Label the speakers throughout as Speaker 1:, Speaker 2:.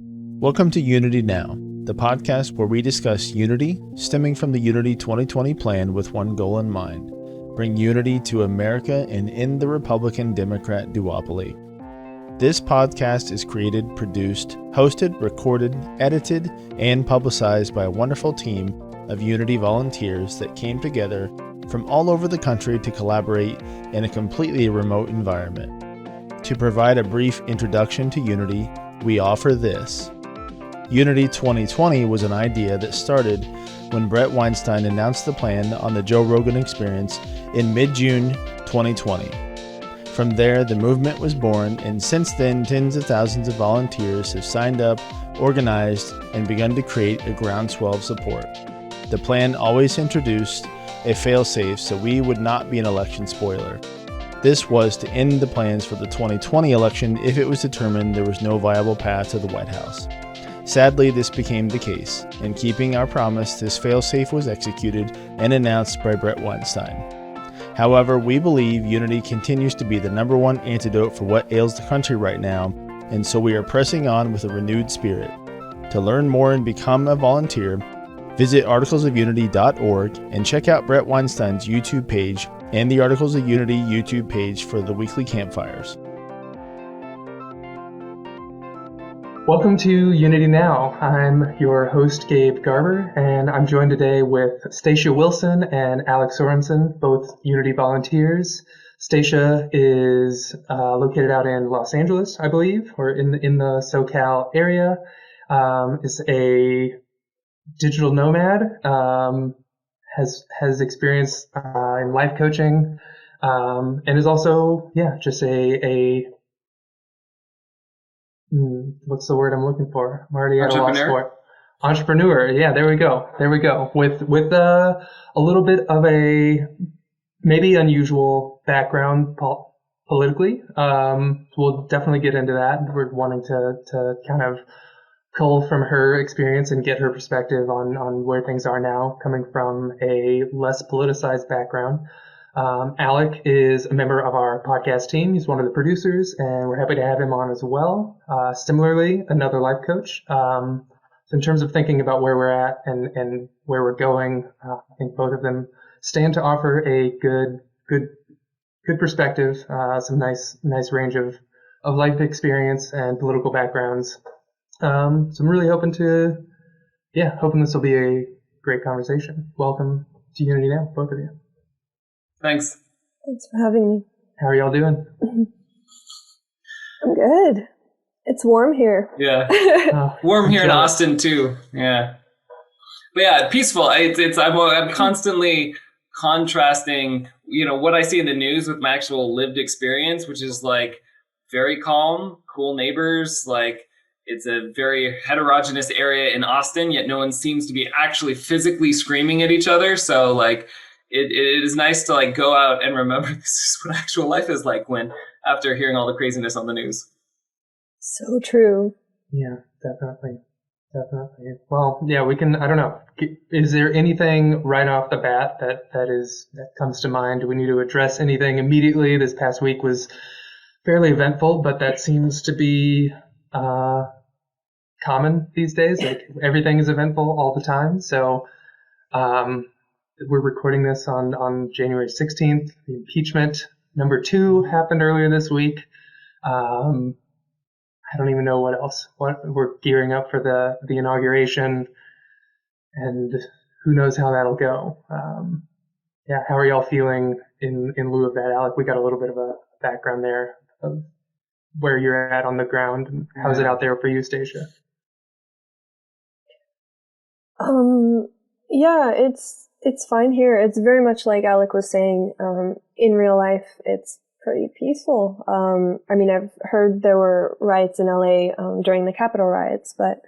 Speaker 1: Welcome to Unity Now, the podcast where we discuss unity stemming from the Unity 2020 plan with one goal in mind: bring unity to America and end the Republican-Democrat duopoly. This podcast is created, produced, hosted, recorded, edited, and publicized by a wonderful team of Unity volunteers that came together from all over the country to collaborate in a completely remote environment. To provide a brief introduction to Unity, we offer this. Unity 2020 was an idea that started when Brett Weinstein announced the plan on the Joe Rogan Experience in mid-June 2020. From there, the movement was born, and since then, tens of thousands of volunteers have signed up, organized, and begun to create a groundswell of support. The plan always introduced a fail-safe so we would not be an election spoiler. This was to end the plans for the 2020 election if it was determined there was no viable path to the White House. Sadly, this became the case. In keeping our promise, this fail-safe was executed and announced by Brett Weinstein. However, we believe Unity continues to be the number one antidote for what ails the country right now, and so we are pressing on with a renewed spirit. To learn more and become a volunteer, visit articlesofunity.org and check out Brett Weinstein's YouTube page and the Articles of Unity YouTube page for the weekly campfires.
Speaker 2: Welcome to Unity Now. I'm your host, Gabe Garber, and I'm joined today with Stacia Wilson and Alec Sorensen, both Unity volunteers. Stacia is located out in Los Angeles, I believe, or in the SoCal area. Is a digital nomad, has experience in life coaching, and is also, just what's the word I'm looking for? I'm already at a loss for it. Entrepreneur. Yeah, there we go. With a little bit of a maybe unusual background politically. We'll definitely get into that. We're wanting to kind of cull from her experience and get her perspective on where things are now, coming from a less politicized background. Alec is a member of our podcast team. He's one of the producers, and we're happy to have him on as well. Similarly, another life coach. So in terms of thinking about where we're at and where we're going, I think both of them stand to offer a good perspective, some nice range of life experience and political backgrounds. So I'm really hoping this will be a great conversation. Welcome to Unity Now, both of you.
Speaker 3: Thanks
Speaker 4: for having me.
Speaker 2: How are y'all doing?
Speaker 4: I'm good. It's warm here.
Speaker 3: Yeah. Warm here in Austin too. Yeah. But yeah, peaceful. I'm constantly contrasting, what I see in the news with my actual lived experience, which is like very calm, cool neighbors. Like it's a very heterogeneous area in Austin, yet no one seems to be actually physically screaming at each other. So like, it is nice to like go out and remember this is what actual life is like after hearing all the craziness on the news.
Speaker 4: So true.
Speaker 2: Yeah, definitely. Well, yeah, we can, I don't know. Is there anything right off the bat that comes to mind? Do we need to address anything immediately? This past week was fairly eventful, but that seems to be common these days. Like everything is eventful all the time. So, we're recording this on January 16th. The impeachment number 2 happened earlier this week. I don't even know what else. We're gearing up for the inauguration, and who knows how that'll go. How are y'all feeling in lieu of that, Alec? We got a little bit of a background there of where you're at on the ground. How's it out there for you, Stacia?
Speaker 4: It's fine here. It's very much like Alec was saying. In real life, it's pretty peaceful. I've heard there were riots in LA during the Capitol riots, but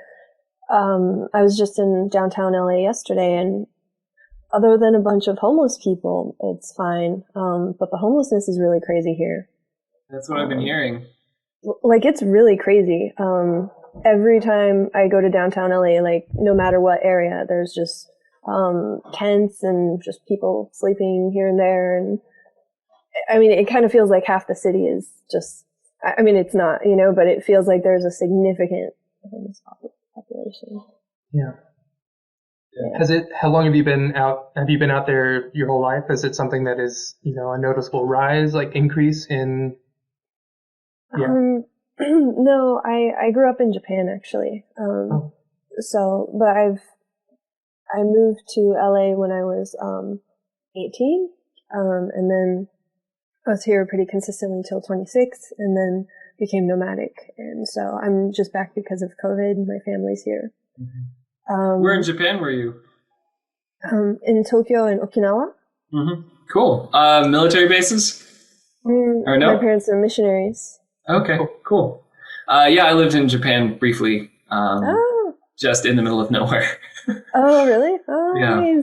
Speaker 4: I was just in downtown LA yesterday, and other than a bunch of homeless people, it's fine. But the homelessness is really crazy here.
Speaker 3: That's what I've been hearing.
Speaker 4: Like, it's really crazy. Every time I go to downtown LA, like no matter what area, there's just tents and just people sleeping here and there. And it kind of feels like half the city is just, it's not, but it feels like there's a significant homeless population.
Speaker 2: Yeah. How long have you been out? Have you been out there your whole life? Is it something that is, a noticeable rise, like increase in? Yeah.
Speaker 4: No, I grew up in Japan actually. But I moved to LA when I was 18, and then I was here pretty consistently until 26, and then became nomadic. And so I'm just back because of COVID. My family's here.
Speaker 3: Mm-hmm. Where in Japan were you?
Speaker 4: In Tokyo and Okinawa.
Speaker 3: Mm-hmm. Cool. Military bases? Or no?
Speaker 4: My parents are missionaries.
Speaker 3: Okay, cool. Yeah, I lived in Japan briefly, just in the middle of nowhere.
Speaker 4: Oh, really? Oh,
Speaker 3: yeah.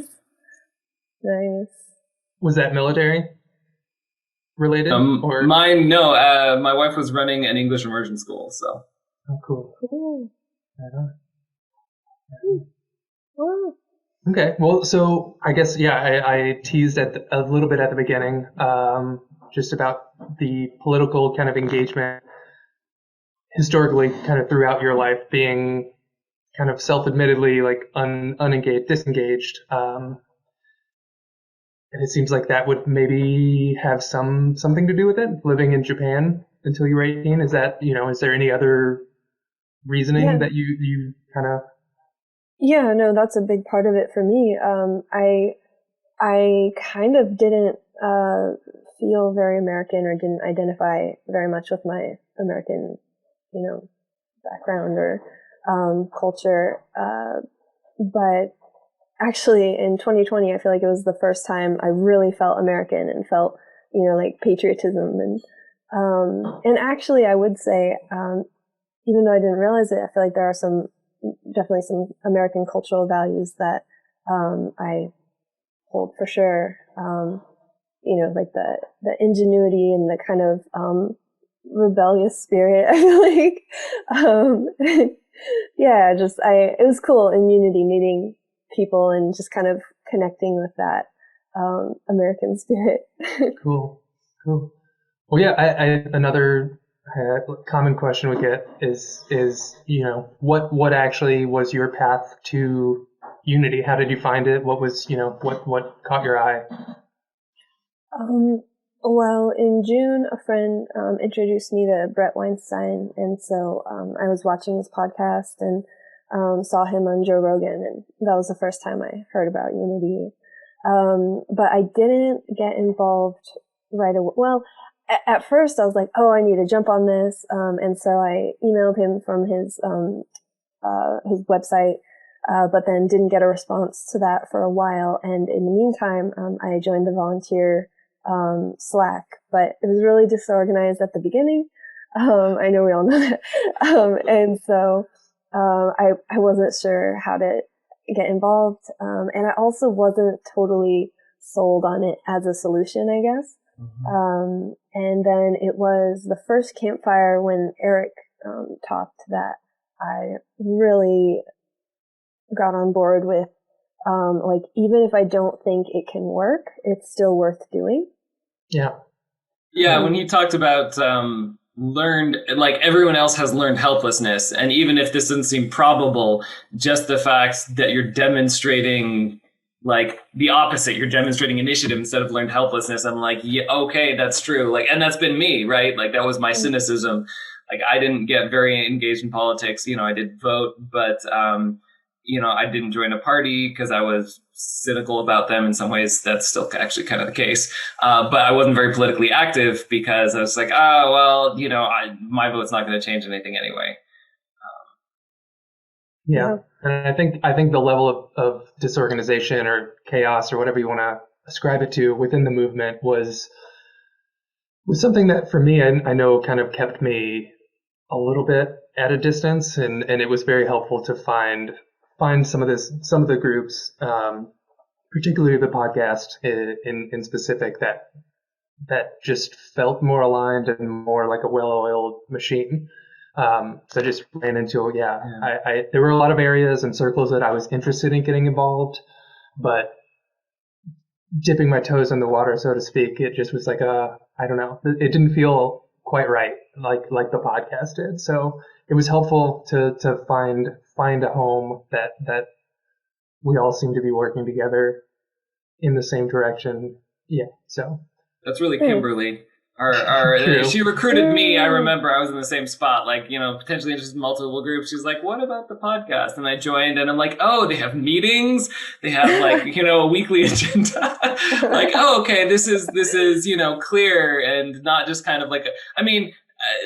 Speaker 4: Nice.
Speaker 2: Was that military related? Or?
Speaker 3: Mine, no. My wife was running an English immersion school, so.
Speaker 2: Oh, cool. Right on.
Speaker 4: Wow.
Speaker 2: Okay, well, so I guess, I teased a little bit at the beginning, just about the political kind of engagement historically kind of throughout your life being kind of self-admittedly like unengaged, disengaged. And it seems like that would maybe have something to do with it, living in Japan until you were 18. Is that, is there any other reasoning that you kind of...
Speaker 4: Yeah, no, that's a big part of it for me. I kind of didn't feel very American or didn't identify very much with my American, background or culture. But actually in 2020, I feel like it was the first time I really felt American and felt, like patriotism. And actually I would say, even though I didn't realize it, I feel like there are definitely some American cultural values that I hold for sure. Like the ingenuity and the kind of rebellious spirit. I feel like, it was cool in Unity meeting people and just kind of connecting with that American spirit.
Speaker 2: Cool. Well, yeah, another common question we get is what actually was your path to Unity? How did you find it? What was what caught your eye?
Speaker 4: Well, in June, a friend introduced me to Brett Weinstein, and so I was watching his podcast and saw him on Joe Rogan, and that was the first time I heard about Unity. But I didn't get involved right away. Well, at first I was like, oh, I need to jump on this, and so I emailed him from his website, but then didn't get a response to that for a while. And in the meantime, I joined the volunteer Slack, but it was really disorganized at the beginning. I know we all know that. And so I wasn't sure how to get involved. And I also wasn't totally sold on it as a solution, I guess. Mm-hmm. And then it was the first campfire when Eric talked that I really got on board with, like, even if I don't think it can work, it's still worth doing.
Speaker 2: Yeah.
Speaker 3: Yeah, when he talked about learned, like everyone else has learned helplessness, and even if this doesn't seem probable, just the fact that you're demonstrating like the opposite, you're demonstrating initiative instead of learned helplessness. I'm like, yeah, okay, that's true. Like, and that's been me, right? Like that was my cynicism. Like I didn't get very engaged in politics. I did vote, but I didn't join a party because I was cynical about them. In some ways, that's still actually kind of the case. But I wasn't very politically active because I was like, my vote's not going to change anything anyway.
Speaker 2: Yeah. And I think the level of disorganization or chaos or whatever you want to ascribe it to within the movement was something that for me, I know kind of kept me a little bit at a distance, and it was very helpful to find some of the groups, particularly the podcast in specific, that just felt more aligned and more like a well-oiled machine. So I just ran into, there were a lot of areas and circles that I was interested in getting involved, but dipping my toes in the water, so to speak, it just was like I don't know. It didn't feel quite right, like the podcast did. So it was helpful to find a home that we all seem to be working together in the same direction. Yeah. So
Speaker 3: that's really Kimberly. She recruited me. I remember I was in the same spot, like, potentially interested in multiple groups. She's like, what about the podcast? And I joined, and I'm like, oh, they have meetings. They have like, a weekly agenda. Like, oh, okay, this is, clear and not just kind of like,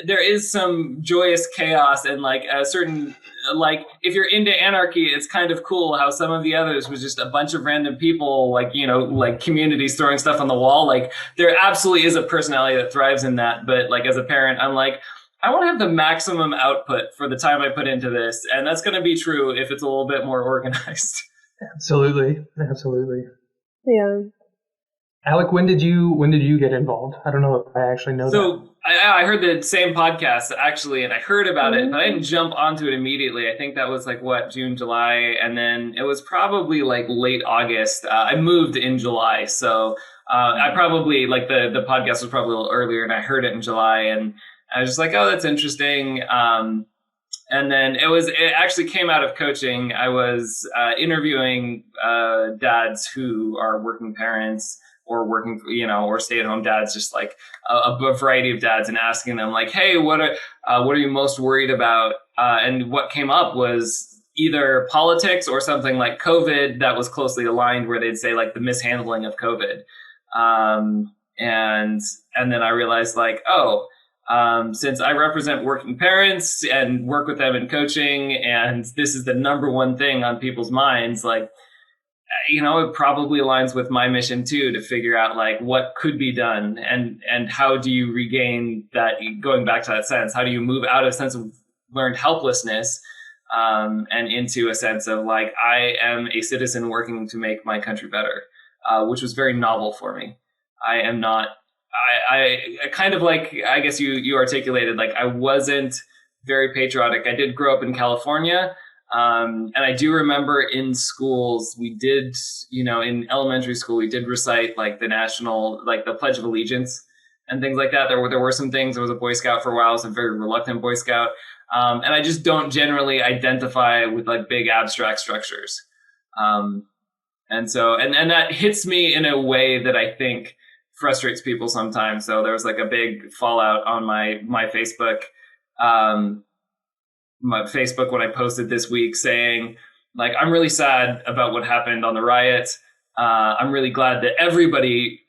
Speaker 3: there is some joyous chaos and like a certain, like if you're into anarchy, it's kind of cool how some of the others was just a bunch of random people, like, like communities throwing stuff on the wall. Like there absolutely is a personality that thrives in that. But like as a parent, I'm like, I want to have the maximum output for the time I put into this. And that's going to be true if it's a little bit more organized.
Speaker 2: Absolutely.
Speaker 4: Yeah.
Speaker 2: Alec, when did you get involved? I don't know if I actually know that.
Speaker 3: So I heard the same podcast actually, and I heard about it, but I didn't jump onto it immediately. I think that was like June, July, and then it was probably like late August. I moved in July, so I probably like the podcast was probably a little earlier, and I heard it in July, and I was just like, oh, that's interesting. And then it actually came out of coaching. I was interviewing dads who are working parents or working, or stay-at-home dads, just like a variety of dads, and asking them like, hey, what are you most worried about? And what came up was either politics or something like COVID that was closely aligned, where they'd say like the mishandling of COVID. And then I realized like, since I represent working parents and work with them in coaching, and this is the number one thing on people's minds, like, it probably aligns with my mission too, to figure out like what could be done and how do you regain that, going back to that sense, how do you move out of a sense of learned helplessness and into a sense of like, I am a citizen working to make my country better, which was very novel for me. I am not, I kind of like, I guess you articulated, like I wasn't very patriotic. I did grow up in California. And I do remember in schools, we did, in elementary school, we did recite like the national, like the Pledge of Allegiance and things like that. There were some things. I was a Boy Scout for a while. I was a very reluctant Boy Scout. And I just don't generally identify with like big abstract structures. And so, and that hits me in a way that I think frustrates people sometimes. So there was like a big fallout on my Facebook, when I posted this week saying like, I'm really sad about what happened on the riot. I'm really glad that everybody,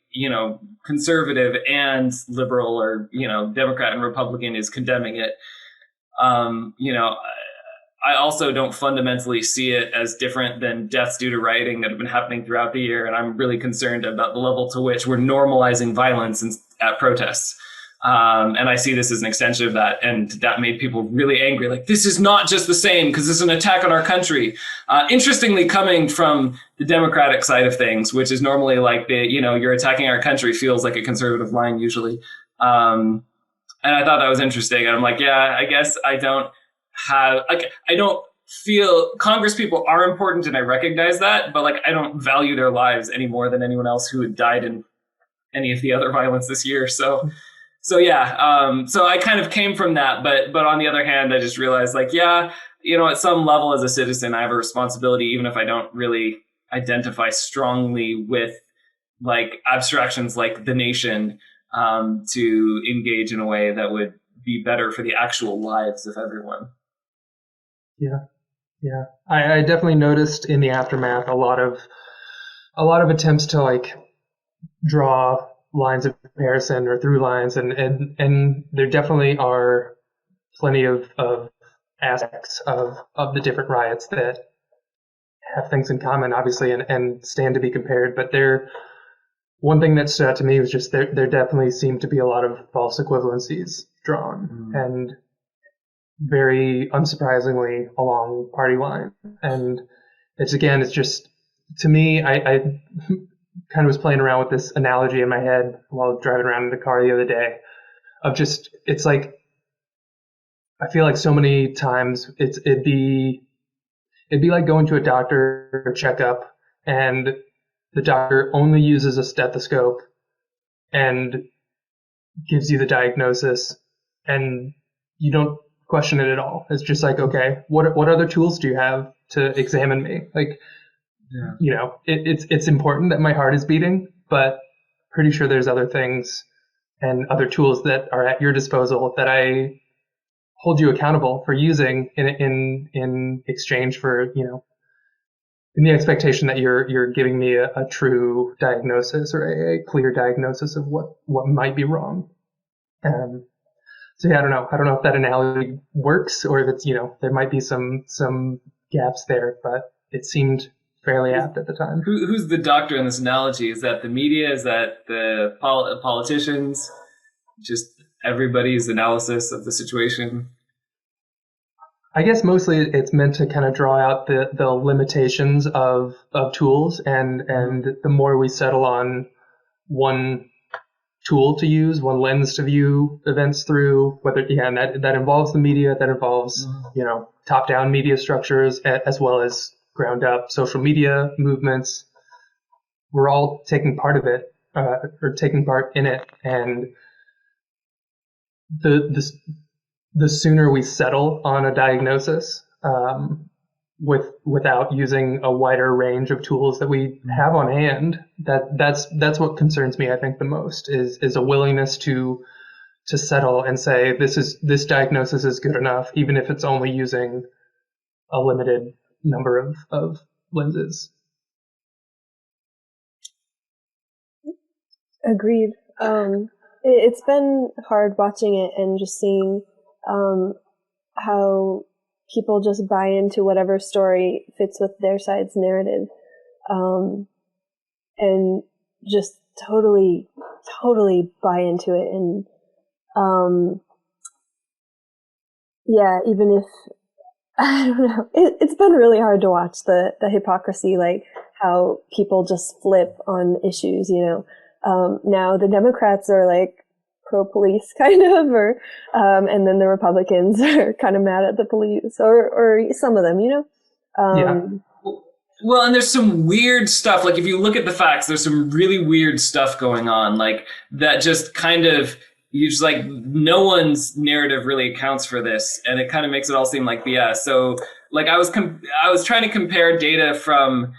Speaker 3: conservative and liberal or, Democrat and Republican is condemning it. I also don't fundamentally see it as different than deaths due to rioting that have been happening throughout the year. And I'm really concerned about the level to which we're normalizing violence at protests. And I see this as an extension of that. And that made people really angry. Like, this is not just the same because this is an attack on our country. Interestingly, coming from the Democratic side of things, which is normally like you're attacking our country feels like a conservative line usually. And I thought that was interesting. And I'm like, yeah, I guess I don't feel Congress people are important and I recognize that, but like, I don't value their lives any more than anyone else who had died in any of the other violence this year. So yeah, so I kind of came from that, but on the other hand, I just realized like, yeah, at some level as a citizen, I have a responsibility, even if I don't really identify strongly with like abstractions like the nation, to engage in a way that would be better for the actual lives of everyone.
Speaker 2: Yeah. I definitely noticed in the aftermath a lot of attempts to like draw lines of comparison or through lines, and there definitely are plenty of aspects of the different riots that have things in common, obviously, and stand to be compared. But one thing that stood out to me was just there definitely seemed to be a lot of false equivalencies drawn, and very unsurprisingly along party line. And it's just, to me, I kind of was playing around with this analogy in my head while driving around in the car the other day of just, it's like, I feel like so many times it'd be like going to a doctor checkup and the doctor only uses a stethoscope and gives you the diagnosis and you don't question it at all. It's just like, okay, what other tools do you have to examine me? Like, you know, it's important that my heart is beating, but pretty sure there's other things and other tools that are at your disposal that I hold you accountable for using in exchange for, you know, in the expectation that you're giving me a true diagnosis or a clear diagnosis of what might be wrong. So yeah, I don't know if that analogy works or if it's, you know, there might be some gaps there, but it seemed fairly apt at the time.
Speaker 3: Who's the doctor in this analogy? Is that the media? Is that the politicians? Just everybody's analysis of the situation?
Speaker 2: I guess mostly it's meant to kind of draw out the limitations of tools, and the more we settle on one tool to use, one lens to view events through, whether and that involves the media, that involves you know, top-down media structures as well as ground-up social media movements. We're all taking part of it, or taking part in it, and the sooner we settle on a diagnosis, without using a wider range of tools that we have on hand, that's what concerns me, I think, the most is a willingness to settle and say this diagnosis is good enough, even if it's only using a limited number of lenses.
Speaker 4: Agreed. It's been hard watching it and just seeing how people just buy into whatever story fits with their side's narrative, and just totally buy into it. And yeah, even if I don't know, it's been really hard to watch the hypocrisy, like how people just flip on issues. You know, now the Democrats are like pro-police kind of, or and then the Republicans are kind of mad at the police, or some of them, you know.
Speaker 3: Well, and there's some weird stuff. Like if you look at the facts, there's some really weird stuff going on, like that just kind of, you just like, no one's narrative really accounts for this, and it kind of makes it all seem like BS. So like I was trying to compare data from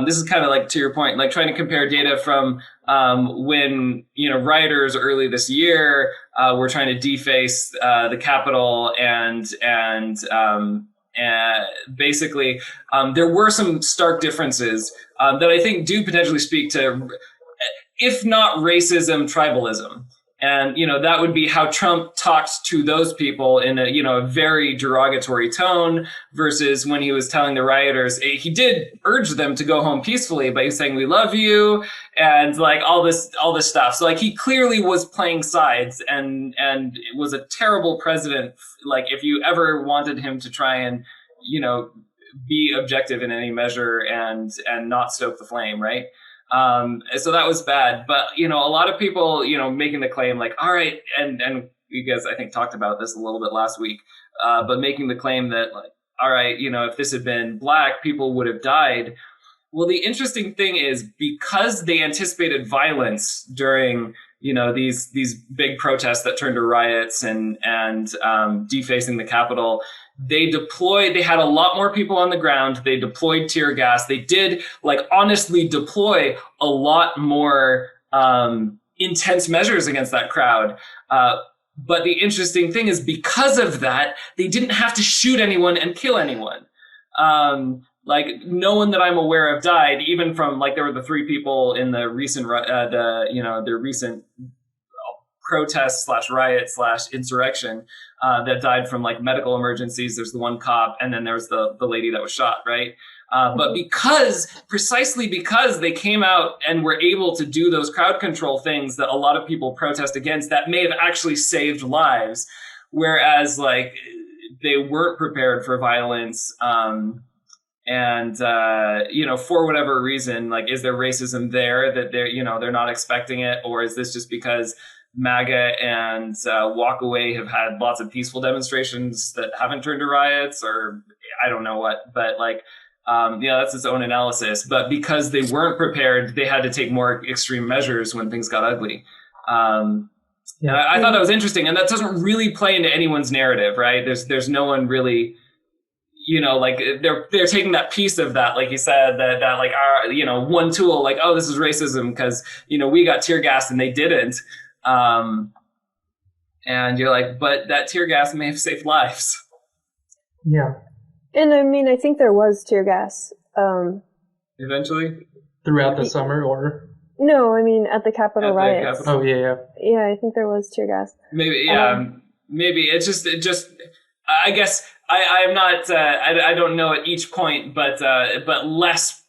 Speaker 3: this is kind of like to your point, like trying to compare data from when, you know, rioters early this year were trying to deface the Capitol, and basically there were some stark differences that I think do potentially speak to, if not racism, tribalism. And, you know, that would be how Trump talked to those people in a, you know, a very derogatory tone versus when he was telling the rioters, he did urge them to go home peacefully, but he's saying, we love you, and like all this stuff. So like he clearly was playing sides, and it was a terrible president. Like if you ever wanted him to try and, you know, be objective in any measure and not stoke the flame, right? So that was bad, but, you know, a lot of people, you know, making the claim like, all right. And you guys, I think, talked about this a little bit last week, but making the claim that like, all right, you know, if this had been black, people would have died. Well, the interesting thing is, because they anticipated violence during, you know, these big protests that turned to riots and defacing the Capitol, they had a lot more people on the ground. They deployed tear gas. They did like honestly deploy a lot more intense measures against that crowd. But the interesting thing is, because of that, they didn't have to shoot anyone and kill anyone. Like no one that I'm aware of died, even from like, there were the 3 people in the recent, the recent protest / riot / insurrection that died from like medical emergencies. There's the one cop, and then there's the lady that was shot, right? But precisely because they came out and were able to do those crowd control things that a lot of people protest against, that may have actually saved lives, whereas like they weren't prepared for violence. You know, for whatever reason, like, is there racism there that they're not expecting it? Or is this just because MAGA and Walk Away have had lots of peaceful demonstrations that haven't turned to riots, or I don't know what, but like, that's its own analysis. But because they weren't prepared, they had to take more extreme measures when things got ugly. Yeah. And I thought that was interesting, and that doesn't really play into anyone's narrative, right? There's no one really, like they're taking that piece of that, like you said, that like our, one tool, like, oh, this is racism because we got tear gassed and they didn't, and you're like, but that tear gas may have saved lives.
Speaker 2: Yeah.
Speaker 4: And I mean, I think there was tear gas.
Speaker 3: Eventually?
Speaker 2: Throughout the summer, or?
Speaker 4: No, I mean, at the Capitol riots.
Speaker 2: Oh, yeah.
Speaker 4: Yeah, I think there was tear gas.
Speaker 3: Maybe, yeah. Maybe it just, I guess I'm not, I don't know at each point, but less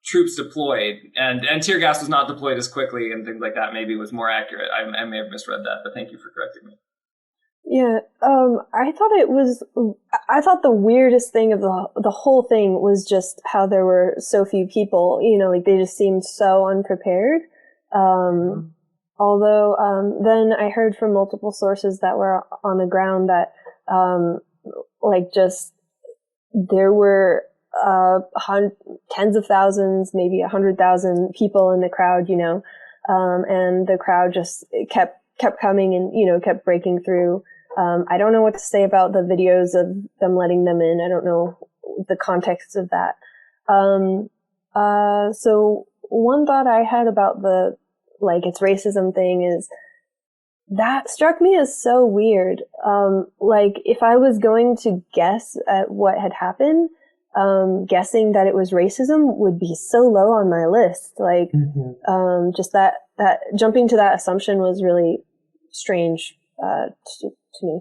Speaker 3: troops deployed, and tear gas was not deployed as quickly and things like that. Maybe was more accurate. I may have misread that, but thank you for correcting me.
Speaker 4: Yeah, I thought the weirdest thing of the whole thing was just how there were so few people, like they just seemed so unprepared. Although, then I heard from multiple sources that were on the ground that, there were, tens of thousands, maybe 100,000 people in the crowd, and the crowd just kept coming and, kept breaking through. I don't know what to say about the videos of them letting them in. I don't know the context of that. So one thought I had about it's racism thing is that struck me as so weird. If I was going to guess at what had happened, guessing that it was racism would be so low on my list. Just that jumping to that assumption was really strange, to me.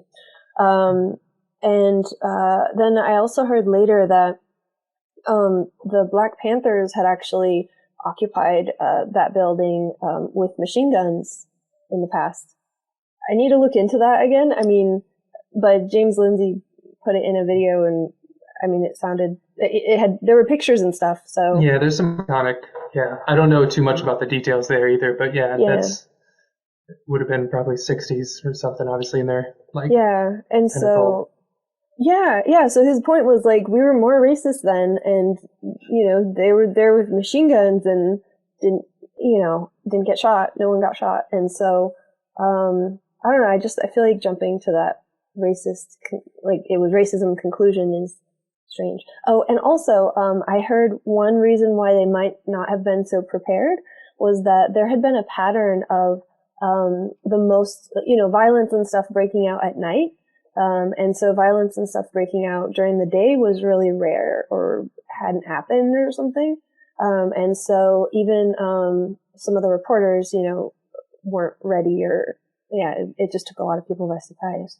Speaker 4: Then I also heard later that, the Black Panthers had actually occupied, that building, with machine guns in the past. I need to look into that again. I mean, but James Lindsay put it in a video, and I mean, there were pictures and stuff, so.
Speaker 2: Yeah, there's some iconic, I don't know too much about the details there either, but that's, would have been probably 60s or something, obviously, in there.
Speaker 4: And so, so his point was, we were more racist then, and, they were there with machine guns and didn't get shot. No one got shot. And so, I don't know, I feel like jumping to that racist, it was racism conclusion is strange. Oh, and also, I heard one reason why they might not have been so prepared was that there had been a pattern of the most, violence and stuff breaking out at night. And so violence and stuff breaking out during the day was really rare or hadn't happened or something. And so even, some of the reporters, weren't ready it just took a lot of people by surprise.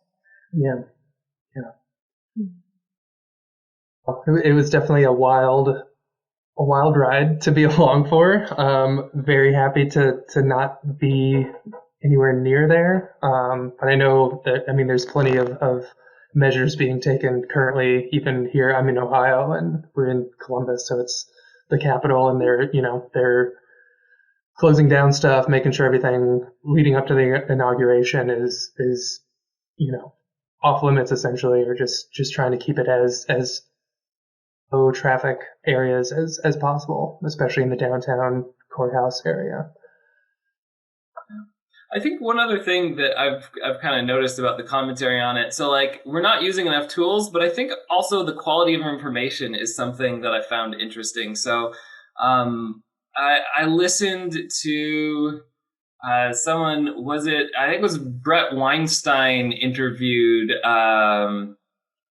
Speaker 2: Yeah. It was definitely a wild ride to be along for. Very happy to not be anywhere near there. But I know that, there's plenty of measures being taken currently, even here. I'm in Ohio and we're in Columbus, so it's the capital, and they're closing down stuff, making sure everything leading up to the inauguration is off limits essentially, or just trying to keep it as low traffic areas as possible, especially in the downtown courthouse area.
Speaker 3: I think one other thing that I've kind of noticed about the commentary on it, so we're not using enough tools, but I think also the quality of information is something that I found interesting. So I listened to someone, I think it was Brett Weinstein interviewed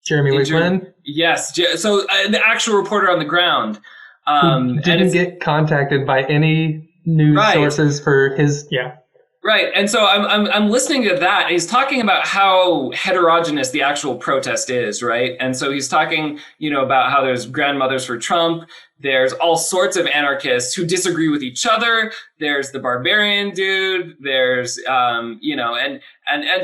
Speaker 2: Jeremy Wigman?
Speaker 3: Yes. So the actual reporter on the ground.
Speaker 2: Who didn't get contacted by any news sources for his,
Speaker 3: Right. And so I'm listening to that, and he's talking about how heterogeneous the actual protest is, right? And so he's talking, about how there's grandmothers for Trump, there's all sorts of anarchists who disagree with each other, there's the barbarian dude, there's and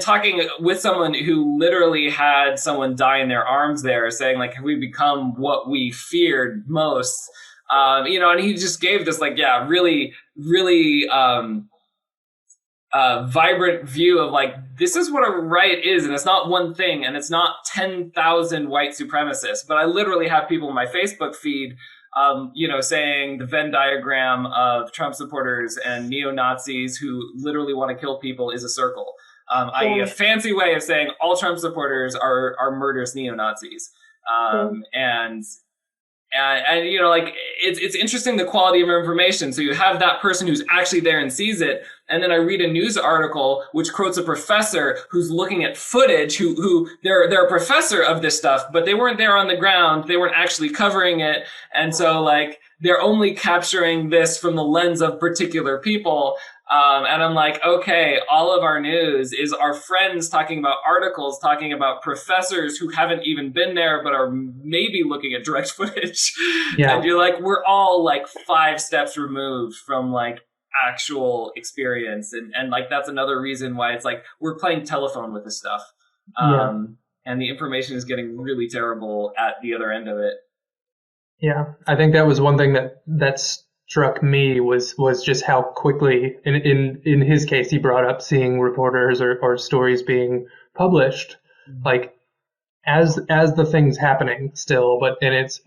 Speaker 3: talking with someone who literally had someone die in their arms there, saying have we become what we feared most? And he just gave this really, really vibrant view of this is what a riot is, and it's not one thing, and it's not 10,000 white supremacists. But I literally have people in my Facebook feed saying the Venn diagram of Trump supporters and neo-Nazis who literally want to kill people is a circle. I.e. a fancy way of saying all Trump supporters are murderous neo-Nazis. And it's interesting, the quality of information. So you have that person who's actually there and sees it, and then I read a news article which quotes a professor who's looking at footage, who they're a professor of this stuff, but they weren't there on the ground, they weren't actually covering it, and so they're only capturing this from the lens of particular people. And I'm like, okay, all of our news is our friends talking about articles, talking about professors who haven't even been there, but are maybe looking at direct footage. Yeah. And you're like, we're all 5 steps removed from actual experience. And that's another reason why it's we're playing telephone with this stuff. And the information is getting really terrible at the other end of it.
Speaker 2: Yeah. I think that was one thing that's struck me was just how quickly, in his case, he brought up seeing reporters or stories being published, as the thing's happening still, and it's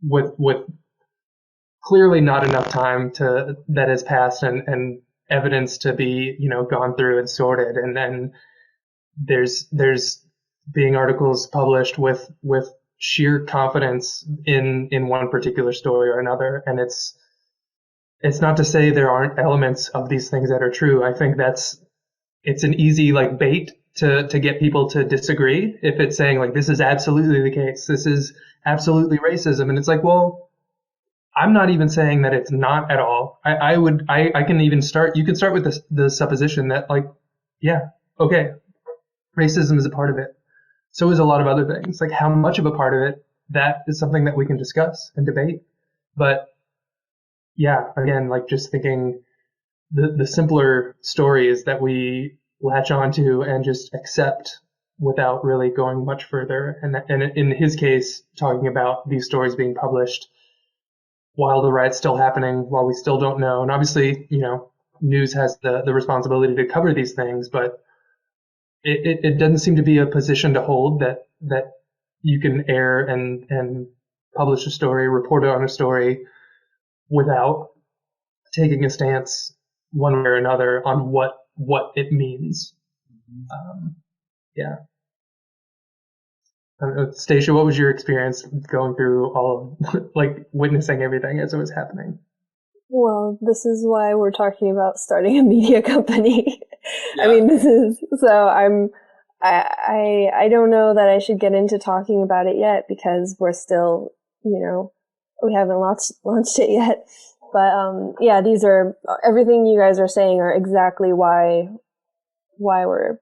Speaker 2: with clearly not enough time that has passed and evidence to be gone through and sorted, and then there's being articles published with sheer confidence in one particular story or another, and it's not to say there aren't elements of these things that are true. I think it's an easy bait to get people to disagree if it's saying this is absolutely the case, this is absolutely racism, and it's well, I'm not even saying that it's not at all. I can even start. You can start with the supposition that yeah, okay, racism is a part of it. So is a lot of other things. How much of a part of it, that is something that we can discuss and debate. But yeah, again, just thinking the simpler stories that we latch onto and just accept without really going much further. And in his case, talking about these stories being published while the riot's still happening, while we still don't know. And obviously, news has the responsibility to cover these things, but it doesn't seem to be a position to hold that you can air and publish a story, report on a story without taking a stance one way or another on what it means. Yeah. I don't know, Stacia, what was your experience going through all of, witnessing everything as it was happening?
Speaker 4: Well, this is why we're talking about starting a media company. Yeah. I mean, I don't know that I should get into talking about it yet because we're still, we haven't launched it yet. But yeah, these are, everything you guys are saying are exactly why we're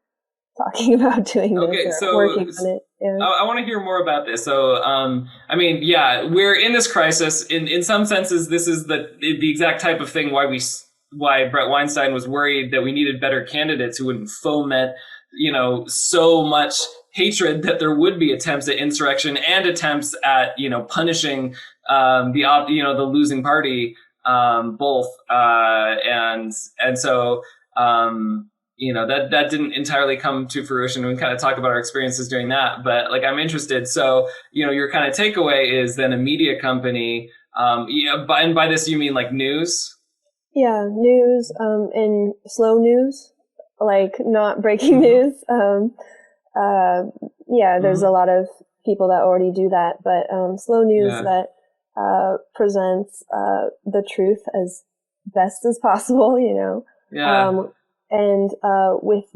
Speaker 4: talking about doing this or working on it. Yeah.
Speaker 3: I want to hear more about this. So, I mean, yeah, we're in this crisis. In some senses, this is the exact type of thing why Brett Weinstein was worried that we needed better candidates who wouldn't foment, so much hatred that there would be attempts at insurrection and attempts at, punishing the losing party, both. And so that didn't entirely come to fruition. We kind of talk about our experiences doing that, but I'm interested. So, your kind of takeaway is then a media company, and by this you mean news?
Speaker 4: Yeah, news, and slow news, not breaking news. Yeah, there's a lot of people that already do that, but slow news that presents the truth as best as possible, Yeah. And with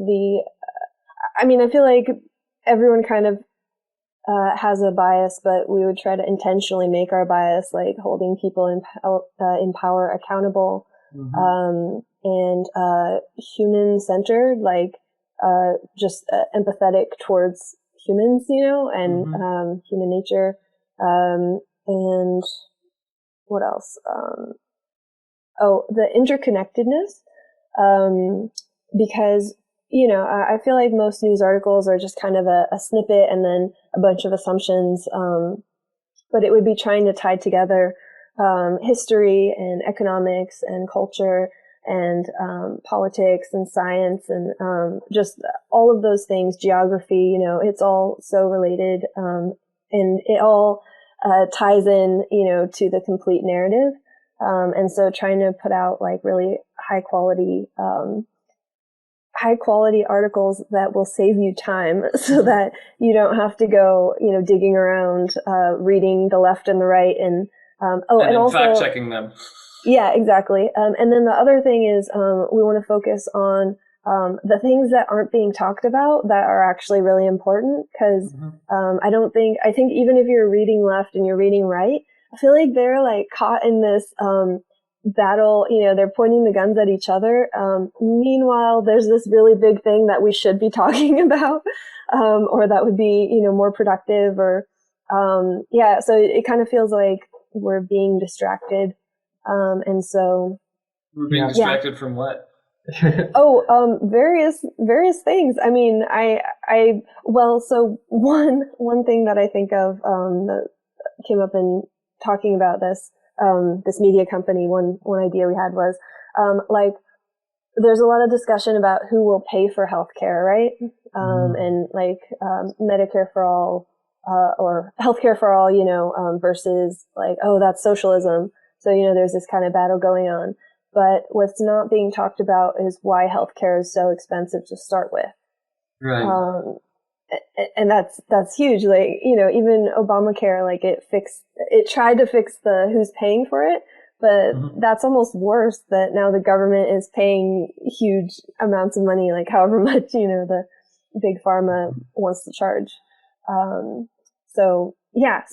Speaker 4: I feel like everyone kind of has a bias, but we would try to intentionally make our bias holding people in power accountable, and human-centered, just empathetic towards humans, and human nature, and what else? The interconnectedness. Because, I feel like most news articles are just kind of a snippet and then a bunch of assumptions. But it would be trying to tie together history and economics and culture and politics and science and just all of those things, geography, it's all so related. And it all ties in, to the complete narrative. And so trying to put out like really high quality articles that will save you time so that you don't have to go, digging around, reading the left and the right and also
Speaker 3: fact checking them.
Speaker 4: Yeah, exactly. And then the other thing is, we want to focus on, the things that aren't being talked about that are actually really important. Cause, I think even if you're reading left and you're reading right, I feel like they're like caught in this, battle, they're pointing the guns at each other. Meanwhile, there's this really big thing that we should be talking about, or that would be, more productive or, so it kind of feels like we're being distracted. And so
Speaker 3: we're being distracted from what?
Speaker 4: Various things. I mean, so one thing that I think of, that came up in talking about this media company, one idea we had was, there's a lot of discussion about who will pay for healthcare, right? And Medicare for all, or healthcare for all, versus like, oh, that's socialism. So, there's this kind of battle going on. But what's not being talked about is why healthcare is so expensive to start with.
Speaker 3: Right.
Speaker 4: And that's huge. Like, even Obamacare, like it tried to fix the who's paying for it, but that's almost worse that now the government is paying huge amounts of money, like however much, the big pharma wants to charge. So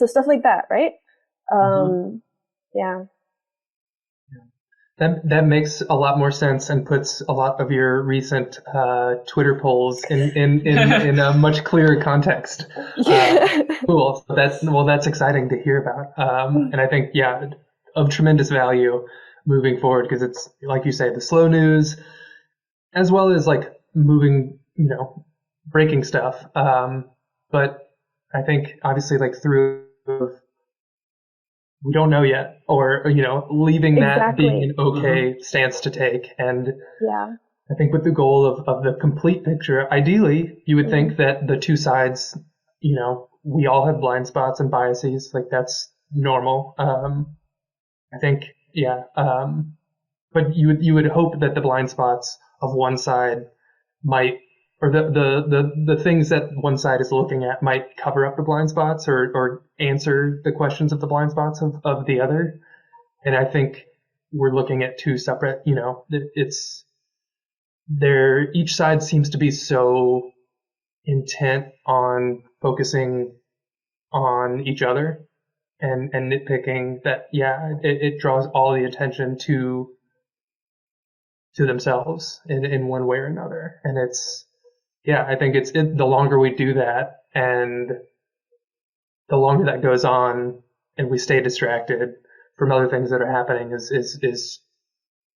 Speaker 4: stuff like that, right? Yeah.
Speaker 2: That makes a lot more sense and puts a lot of your recent Twitter polls in a much clearer context. Cool. That's exciting to hear about. And I think, of tremendous value moving forward, because it's, like you say, the slow news, as well as like moving, breaking stuff. But I think obviously like through, we don't know yet, or, leaving that being an okay stance to take. And I think with the goal of the complete picture, ideally, you would think that the two sides, we all have blind spots and biases, like that's normal. I think, but you would hope that the blind spots of one side might, or the things that one side is looking at might cover up the blind spots or answer the questions of the blind spots of the other. And I think we're looking at two separate, each side seems to be so intent on focusing on each other and nitpicking that, it draws all the attention to themselves in one way or another. And it's, I think the longer we do that and the longer that goes on and we stay distracted from other things that are happening is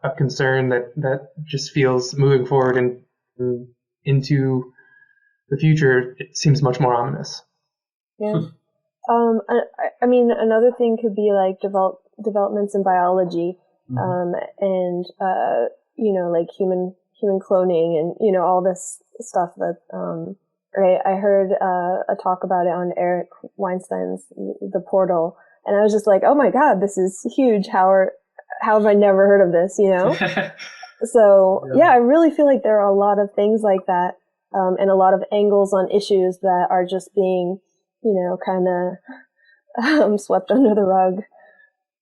Speaker 2: a concern that just feels moving forward and into the future, it seems much more ominous.
Speaker 4: Yeah. I mean, another thing could be like developments in biology, and, like human cloning and, all this stuff that, I heard, a talk about it on Eric Weinstein's The Portal. And I was just like, oh my God, this is huge. How have I never heard of this, So I really feel like there are a lot of things like that, and a lot of angles on issues that are just being, kind of swept under the rug.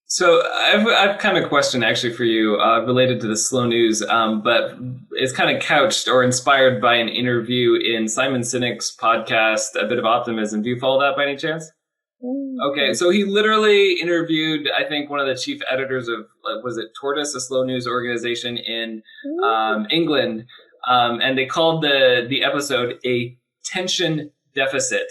Speaker 3: So I've kind of a question actually for you, related to the slow news, but it's kind of couched or inspired by an interview in Simon Sinek's podcast, A Bit of Optimism. Do you follow that by any chance? Okay, so he literally interviewed, I think, one of the chief editors of, was it Tortoise, a slow news organization in England, and they called the episode A Tension Deficit.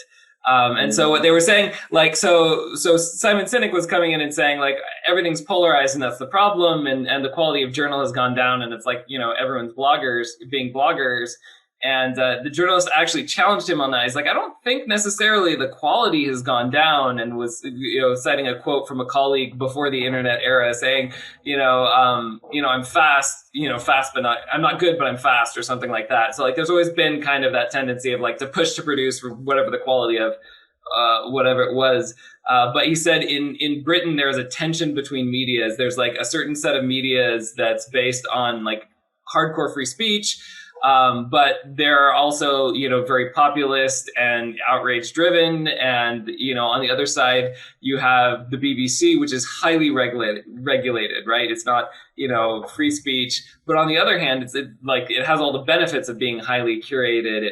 Speaker 3: And so what they were saying, like, so Simon Sinek was coming in and saying, like, everything's polarized and that's the problem, and the quality of journal has gone down, and it's like, everyone's being bloggers. And the journalist actually challenged him on that. He's like, I don't think necessarily the quality has gone down, and was, citing a quote from a colleague before the internet era saying, I'm fast, but I'm not good, but I'm fast, or something like that. So like, there's always been kind of that tendency of like to push to produce whatever the quality of whatever it was. But he said in Britain, there's a tension between medias. There's like a certain set of medias that's based on like hardcore free speech. But they're also, very populist and outrage driven. And, on the other side, you have the BBC, which is highly regulated, right? It's not, free speech. But on the other hand, it has all the benefits of being highly curated,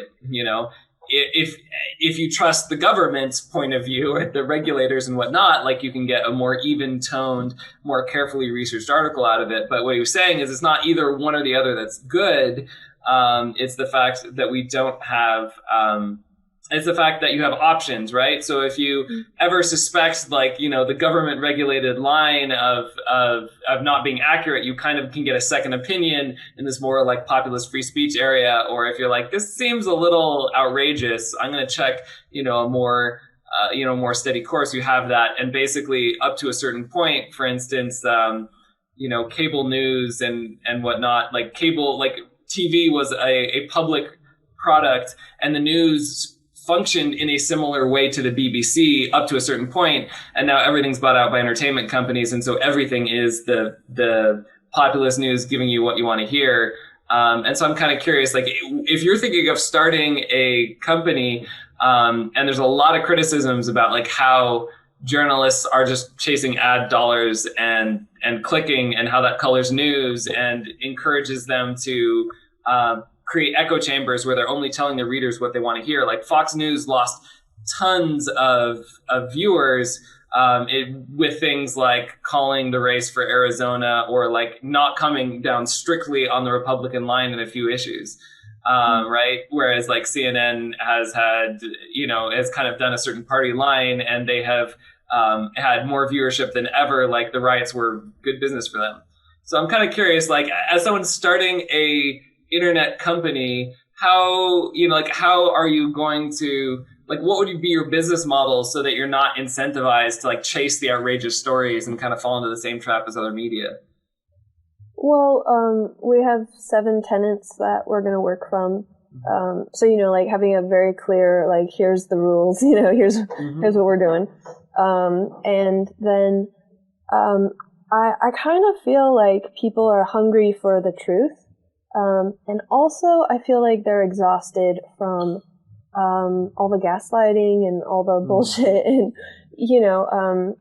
Speaker 3: if you trust the government's point of view or the regulators and whatnot, like you can get a more even toned, more carefully researched article out of it. But what he was saying is it's not either one or the other that's good. It's the fact that we don't have, it's the fact that you have options, right? So if you ever suspect the government regulated line of not being accurate, you kind of can get a second opinion in this more like populist free speech area. Or if you're like, this seems a little outrageous, I'm going to check, a more steady course. You have that. And basically up to a certain point, for instance, cable news and whatnot, like cable, like TV was a public product, and the news functioned in a similar way to the BBC up to a certain point, and now everything's bought out by entertainment companies, and so everything is the populist news giving you what you want to hear. And so I'm kind of curious, like if you're thinking of starting a company, and there's a lot of criticisms about like how journalists are just chasing ad dollars and clicking, and how that colors news and encourages them to create echo chambers where they're only telling their readers what they want to hear. Like Fox News lost tons of viewers with things like calling the race for Arizona, or like not coming down strictly on the Republican line in a few issues. Right. Whereas like CNN has had, has kind of done a certain party line, and they have had more viewership than ever. Like the riots were good business for them. So I'm kind of curious, like as someone starting a internet company, how are you going to, like, what would be your business model so that you're not incentivized to like chase the outrageous stories and kind of fall into the same trap as other media?
Speaker 4: Well, we have 7 tenets that we're going to work from. So, like having a very clear, like, here's the rules, here's what we're doing. And then, I kind of feel like people are hungry for the truth. And also I feel like they're exhausted from, all the gaslighting and all the bullshit. And,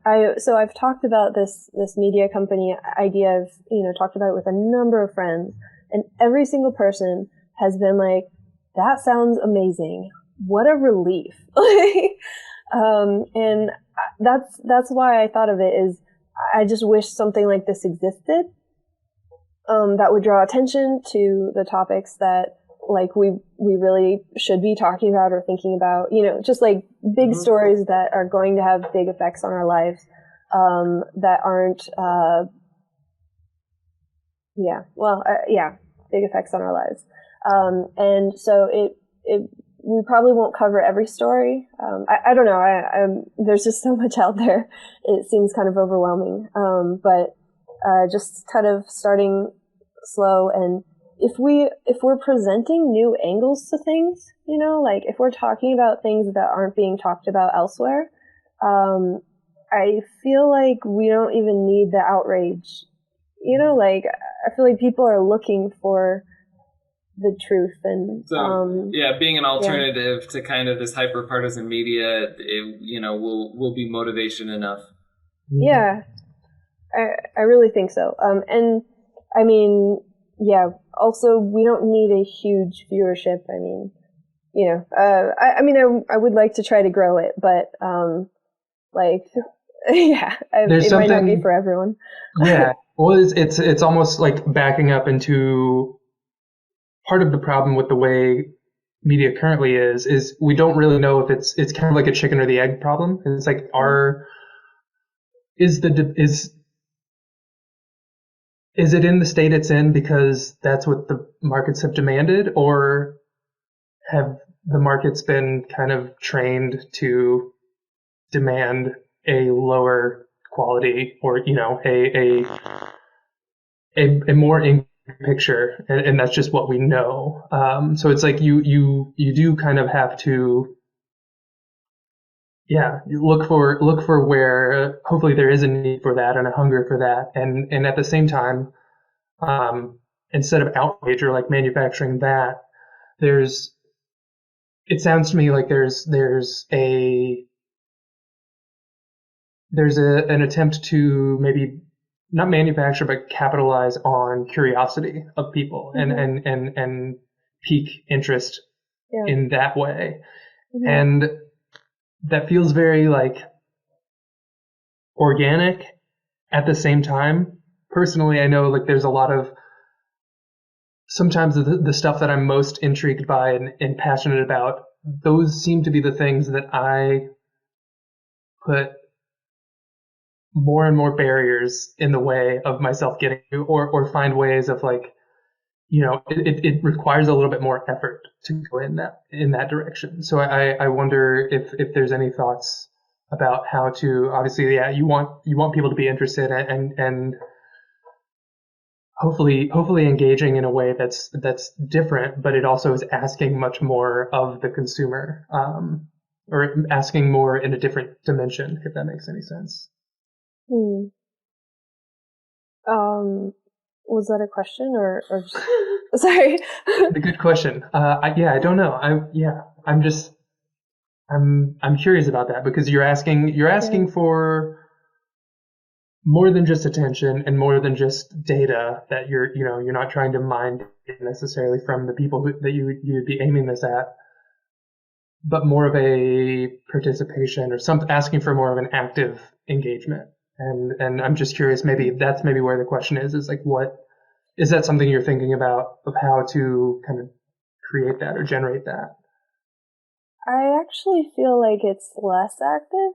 Speaker 4: I've talked about this media company idea. I've, talked about it with a number of friends, and every single person has been like, that sounds amazing. What a relief. And that's why I thought of it is I just wish something like this existed, that would draw attention to the topics that like we really should be talking about or thinking about, just like big stories that are going to have big effects on our lives, that aren't, big effects on our lives. And so we probably won't cover every story. I don't know. There's just so much out there. It seems kind of overwhelming. But just kind of starting slow, and if we're presenting new angles to things, like if we're talking about things that aren't being talked about elsewhere, I feel like we don't even need the outrage. Like I feel like people are looking for the truth, and
Speaker 3: so being an alternative to kind of this hyper partisan media, will be motivation enough.
Speaker 4: Yeah, I really think so. And I mean, also we don't need a huge viewership. I mean, I would like to try to grow it, but it might not be for everyone.
Speaker 2: Yeah, well, it's almost like backing up into part of the problem with the way media currently is we don't really know if it's kind of like a chicken or the egg problem. It's like is it in the state it's in because that's what the markets have demanded, or have the markets been kind of trained to demand a lower quality, or a more in picture, and that's just what we know. So it's like you do kind of have to you look for where hopefully there is a need for that and a hunger for that, and at the same time, instead of outrage or like manufacturing that, it sounds to me like there's an attempt to maybe not manufacture but capitalize on curiosity of people and pique interest in that way. And that feels very like organic at the same time. Personally, I know like there's a lot of sometimes the stuff that I'm most intrigued by and passionate about, those seem to be the things that I put more and more barriers in the way of myself getting to, or find ways of like, it requires a little bit more effort to go in that direction. So I wonder if there's any thoughts about how to, obviously, you want people to be interested and hopefully engaging in a way that's different, but it also is asking much more of the consumer, or asking more in a different dimension, if that makes any sense.
Speaker 4: Was that a question or just... Sorry.
Speaker 2: A good question. I don't know. I'm curious about that, because you're asking for more than just attention and more than just data that you're not trying to mine necessarily from the people that you'd be aiming this at, but more of a participation or asking for more of an active engagement. And I'm just curious, maybe that's where the question is like, what is that something you're thinking about of how to kind of create that or generate that?
Speaker 4: I actually feel like it's less active,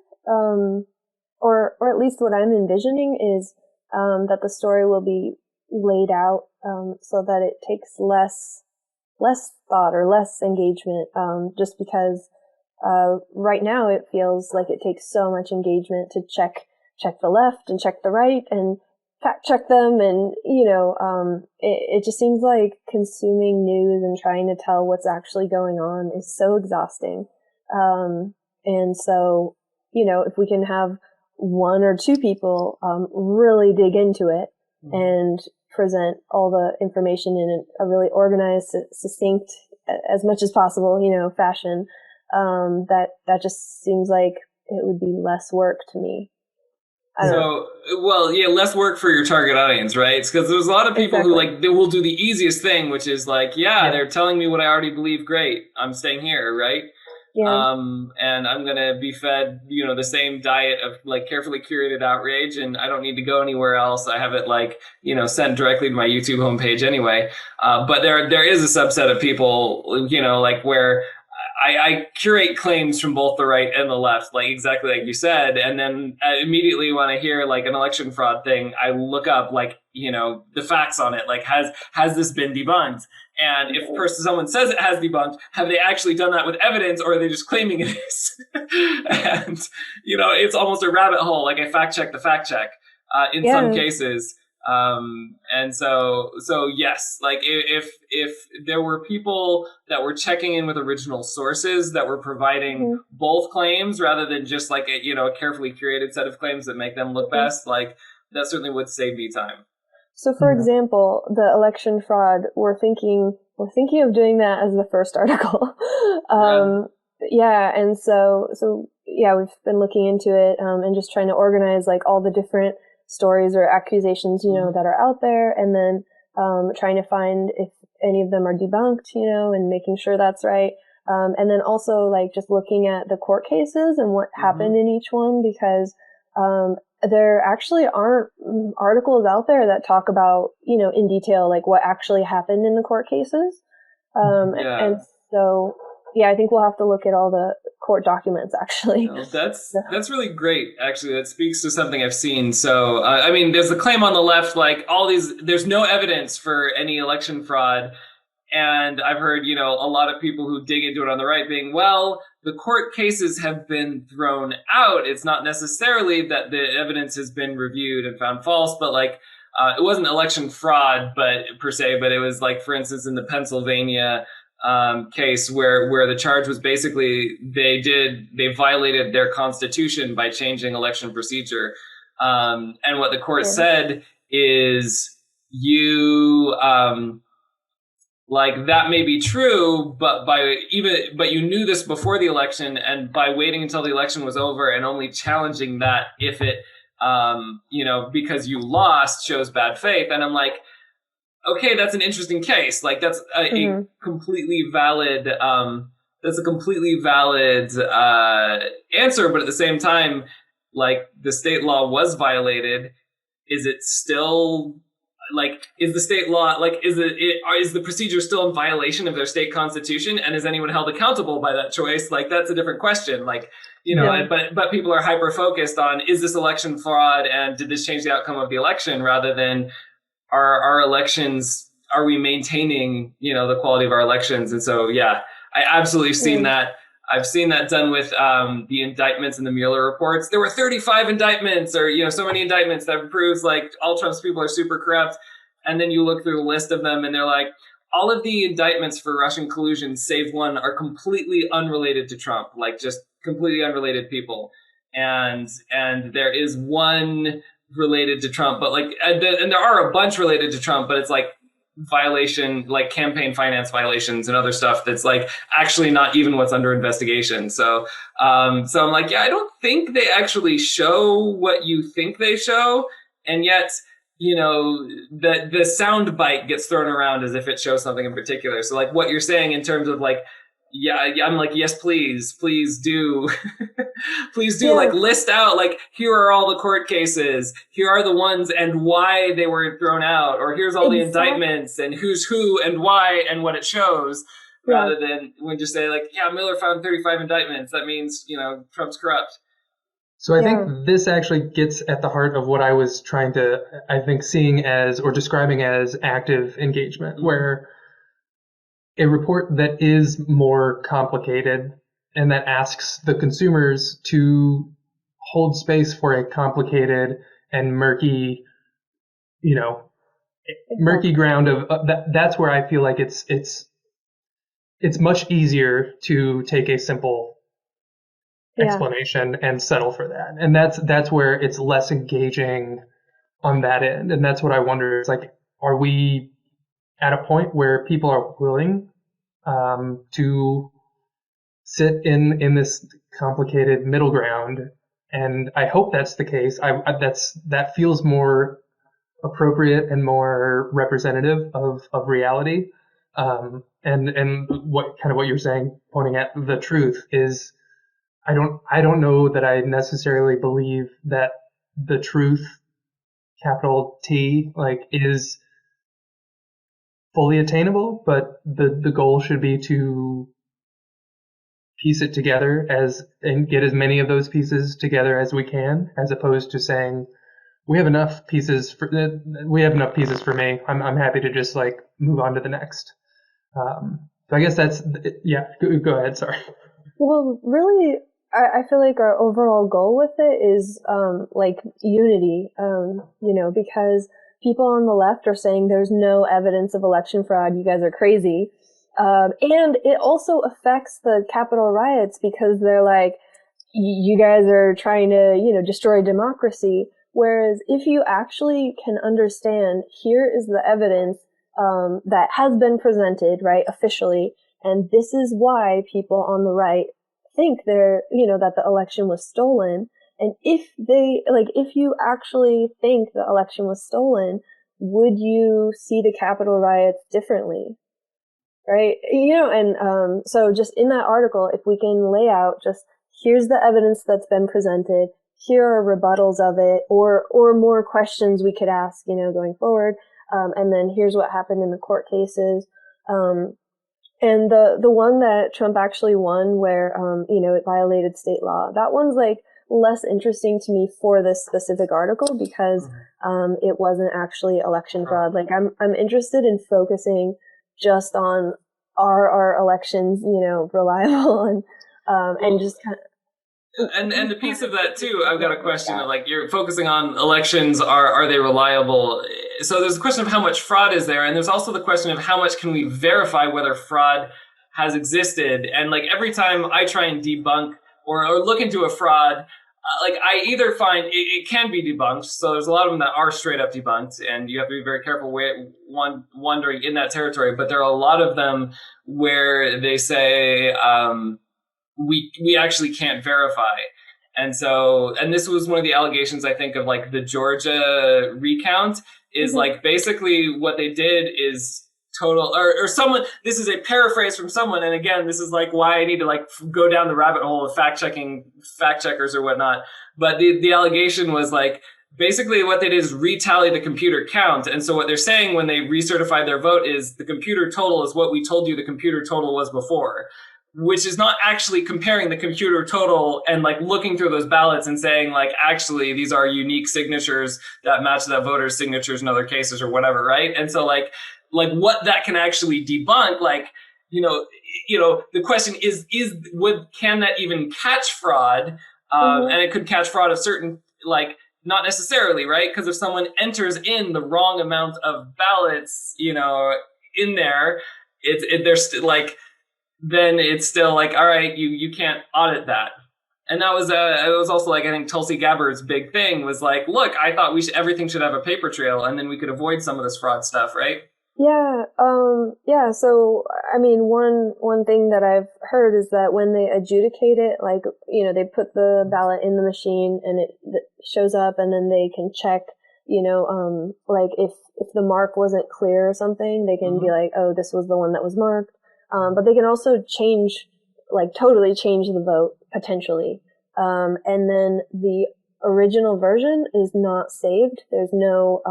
Speaker 4: or at least what I'm envisioning is that the story will be laid out so that it takes less thought or less engagement, just because right now it feels like it takes so much engagement to check the left and check the right and fact check them, and it just seems like consuming news and trying to tell what's actually going on is so exhausting. And so, if we can have one or two people really dig into it and present all the information in a really organized, succinct, as much as possible, fashion, that just seems like it would be less work to me.
Speaker 3: Less work for your target audience, right? Because there's a lot of people who they will do the easiest thing, which is like, they're telling me what I already believe. Great, I'm staying here, right? Yeah. And I'm gonna be fed, the same diet of like carefully curated outrage, and I don't need to go anywhere else. I have it sent directly to my YouTube homepage anyway. But there is a subset of people, where I curate claims from both the right and the left, like exactly like you said, and then immediately when I hear like an election fraud thing, I look up the facts on it. Like, has this been debunked? And if someone says it has debunked, have they actually done that with evidence, or are they just claiming it is? And it's almost a rabbit hole. Like, I fact check the fact check in some cases. And so yes, like if there were people that were checking in with original sources that were providing both claims rather than just like a carefully curated set of claims that make them look best, like that certainly would save me time.
Speaker 4: So for example, the election fraud, we're thinking of doing that as the first article. And so we've been looking into it, and just trying to organize like all the different stories or accusations, that are out there, and then trying to find if any of them are debunked, and making sure that's right. And then also like just looking at the court cases and what happened in each one, because there actually aren't articles out there that talk about, in detail, like what actually happened in the court cases. And so, I think we'll have to look at all the court documents, actually.
Speaker 3: Oh, that's really great, actually. That speaks to something I've seen. So, there's the claim on the left, like there's no evidence for any election fraud. And I've heard, a lot of people who dig into it on the right being, well, the court cases have been thrown out. It's not necessarily that the evidence has been reviewed and found false, but it wasn't election fraud, but it was like, for instance, in the Pennsylvania case where the charge was basically they violated their constitution by changing election procedure. And what the court said is like that may be true, but you knew this before the election, and by waiting until the election was over and only challenging that if it, because you lost shows bad faith. And I'm like, okay, that's an interesting case. Like that's a completely valid, answer. But at the same time, like the state law was violated. Is it still like, is the state law, like, is the procedure still in violation of their state constitution? And is anyone held accountable by that choice? Like, that's a different question. Like, but people are hyper focused on, is this election fraud? And did this change the outcome of the election, rather than our elections, are we maintaining, the quality of our elections? And so, I absolutely seen that. I've seen that done with the indictments in the Mueller reports. There were 35 indictments, or so many indictments that proves like all Trump's people are super corrupt. And then you look through the list of them, and they're like, all of the indictments for Russian collusion, save one, are completely unrelated to Trump, like just completely unrelated people. And there is one related to Trump, but like, and there are a bunch related to Trump, but it's like violation, like campaign finance violations and other stuff that's like actually not even what's under investigation. So I'm like, I don't think they actually show what you think they show. And yet, the sound bite gets thrown around as if it shows something in particular. So like what you're saying in terms of like, I'm like, yes, please do. Please do, like, list out, like, here are all the court cases, here are the ones and why they were thrown out, or here's all the indictments and who's who and why and what it shows, rather than when just say, like, Miller found 35 indictments, that means, Trump's corrupt.
Speaker 2: So I think this actually gets at the heart of what I was trying to, seeing as, or describing as, active engagement, where a report that is more complicated and that asks the consumers to hold space for a complicated and murky, murky ground of that's where I feel like it's much easier to take a simple explanation and settle for that. And that's where it's less engaging on that end. And that's what I wonder is, like, are we at a point where people are willing to sit in this complicated middle ground? And I hope that's the case. That feels more appropriate and more representative of reality. And what you're saying, pointing at the truth, is I don't know that I necessarily believe that the truth, capital T, like, is fully attainable, but the goal should be to piece it together and get as many of those pieces together as we can, as opposed to saying we have enough pieces for me. I'm happy to just like move on to the next. So I guess that's Go ahead. Sorry.
Speaker 4: Well, really, I feel like our overall goal with it is like unity. Because people on the left are saying there's no evidence of election fraud. You guys are crazy. And it also affects the Capitol riots, because they're like, you guys are trying to, destroy democracy. Whereas if you actually can understand, here is the evidence that has been presented, right, officially, and this is why people on the right think that the election was stolen. And if you actually think the election was stolen, would you see the Capitol riots differently? Right? So just in that article, if we can lay out just, here's the evidence that's been presented, here are rebuttals of it, or more questions we could ask, going forward. And then here's what happened in the court cases. And the one that Trump actually won, where, it violated state law, that one's like less interesting to me for this specific article, because it wasn't actually election fraud. Like, I'm interested in focusing just on, are our elections, reliable, and just kind of.
Speaker 3: And the piece of that too, I've got a question of, like, you're focusing on elections, are they reliable? So there's the question of how much fraud is there, and there's also the question of how much can we verify whether fraud has existed. And like every time I try and debunk or look into a fraud, like I either find it can be debunked. So there's a lot of them that are straight up debunked, and you have to be very careful wandering in that territory. But there are a lot of them where they say we actually can't verify. And this was one of the allegations, I think, of like the Georgia recount is like basically what they did is total or someone, this is a paraphrase from someone. And again, this is like why I need to like go down the rabbit hole of fact checkers or whatnot. But the allegation was like, basically what they did is retally the computer count. And so what they're saying when they recertify their vote is the computer total is what we told you the computer total was before, which is not actually comparing the computer total and like looking through those ballots and saying like, actually, these are unique signatures that match that voter's signatures in other cases or whatever, right? And so like what that can actually debunk, like, the question is can that even catch fraud? And it could catch fraud of certain, like, not necessarily, right? Because if someone enters in the wrong amount of ballots, in there, there's like, then it's still like, all right, you can't audit that. And that was it was also like, I think Tulsi Gabbard's big thing was like, look, I thought everything should have a paper trail, and then we could avoid some of this fraud stuff, right?
Speaker 4: Yeah. So, I mean, one thing that I've heard is that when they adjudicate it, like, they put the ballot in the machine and it shows up, and then they can check, like if the mark wasn't clear or something, they can be like, oh, this was the one that was marked. But they can also totally change the vote potentially. And then the original version is not saved. There's no,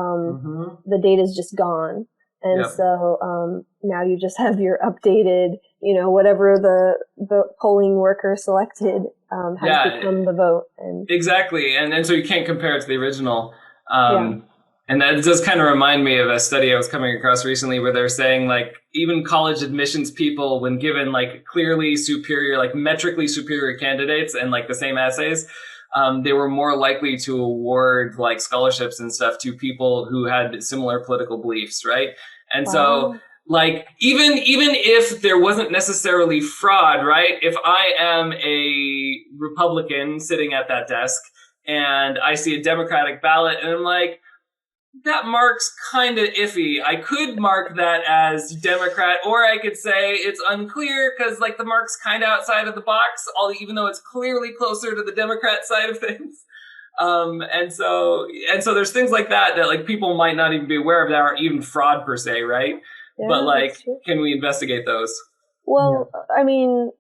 Speaker 4: the data's just gone. And so now you just have your updated, whatever the polling worker selected has become the vote. And
Speaker 3: exactly. And so you can't compare it to the original. And that does kind of remind me of a study I was coming across recently where they're saying like even college admissions people, when given like clearly superior, like metrically superior candidates and like the same essays, they were more likely to award like scholarships and stuff to people who had similar political beliefs, right? And so like even if there wasn't necessarily fraud, right? If I am a Republican sitting at that desk and I see a Democratic ballot and I'm like, that mark's kind of iffy. I could mark that as Democrat, or I could say it's unclear because like the mark's kind of outside of the box, even though it's clearly closer to the Democrat side of things. And so there's things like that like people might not even be aware of that aren't even fraud per se, right? Yeah, but like, can we investigate those?
Speaker 4: Well, I mean,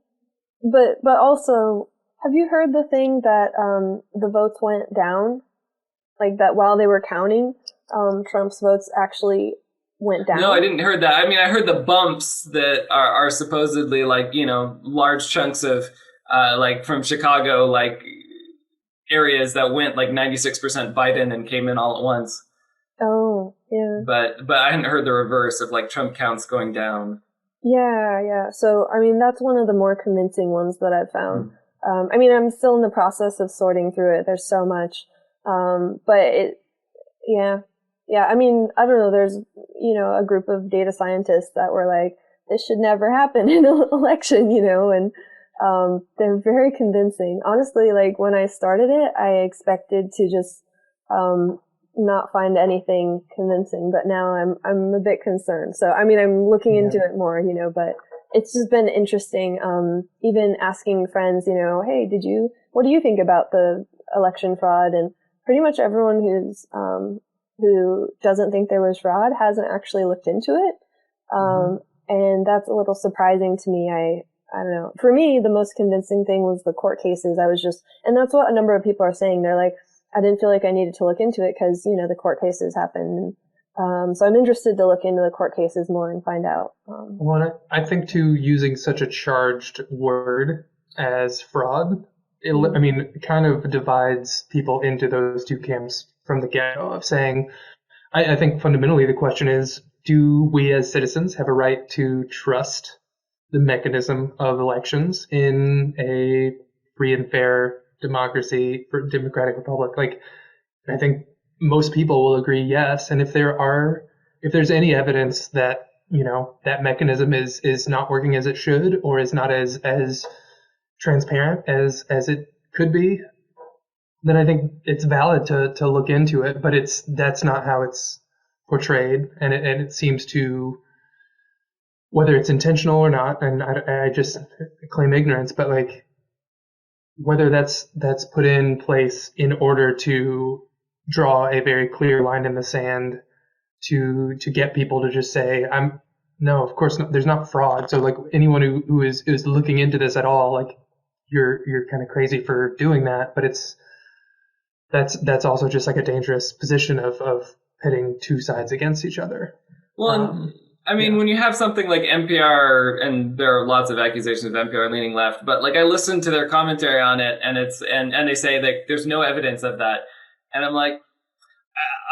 Speaker 4: but also, have you heard the thing that the votes went down, like that while they were counting? Trump's votes actually went down.
Speaker 3: No, I didn't hear that. I mean, I heard the bumps that are supposedly like, large chunks of like from Chicago, like areas that went like 96% Biden and came in all at once.
Speaker 4: Oh, yeah.
Speaker 3: But I hadn't heard the reverse of like Trump counts going down.
Speaker 4: Yeah. So, I mean, that's one of the more convincing ones that I've found. I mean, I'm still in the process of sorting through it. There's so much. But I mean, I don't know, there's, a group of data scientists that were like, this should never happen in an election, and they're very convincing. Honestly, like when I started it, I expected to just not find anything convincing, but now I'm a bit concerned. So, I mean, I'm looking into it more, but it's just been interesting, even asking friends, hey, what do you think about the election fraud? And pretty much everyone who doesn't think there was fraud hasn't actually looked into it. And that's a little surprising to me. I don't know. For me, the most convincing thing was the court cases. And that's what a number of people are saying. They're like, I didn't feel like I needed to look into it because, the court cases happened. So I'm interested to look into the court cases more and find out.
Speaker 2: Well, I think too, using such a charged word as fraud, it kind of divides people into those two camps from the get-go of saying, I think fundamentally the question is, do we as citizens have a right to trust the mechanism of elections in a free and fair democracy, democratic republic? Like, I think most people will agree yes. And if there's any evidence that that mechanism is not working as it should, or is not as transparent as it could be, then I think it's valid to look into it. But that's not how it's portrayed, and it seems to, whether it's intentional or not, and I just claim ignorance, but like whether that's put in place in order to draw a very clear line in the sand to get people to just say, no, of course not, there's not fraud. So like anyone who is looking into this at all, like you're kind of crazy for doing that. But that's also just like a dangerous position of pitting two sides against each other.
Speaker 3: Well, when you have something like NPR, and there are lots of accusations of NPR leaning left, but like I listened to their commentary on it, and and they say that there's no evidence of that, and I'm like,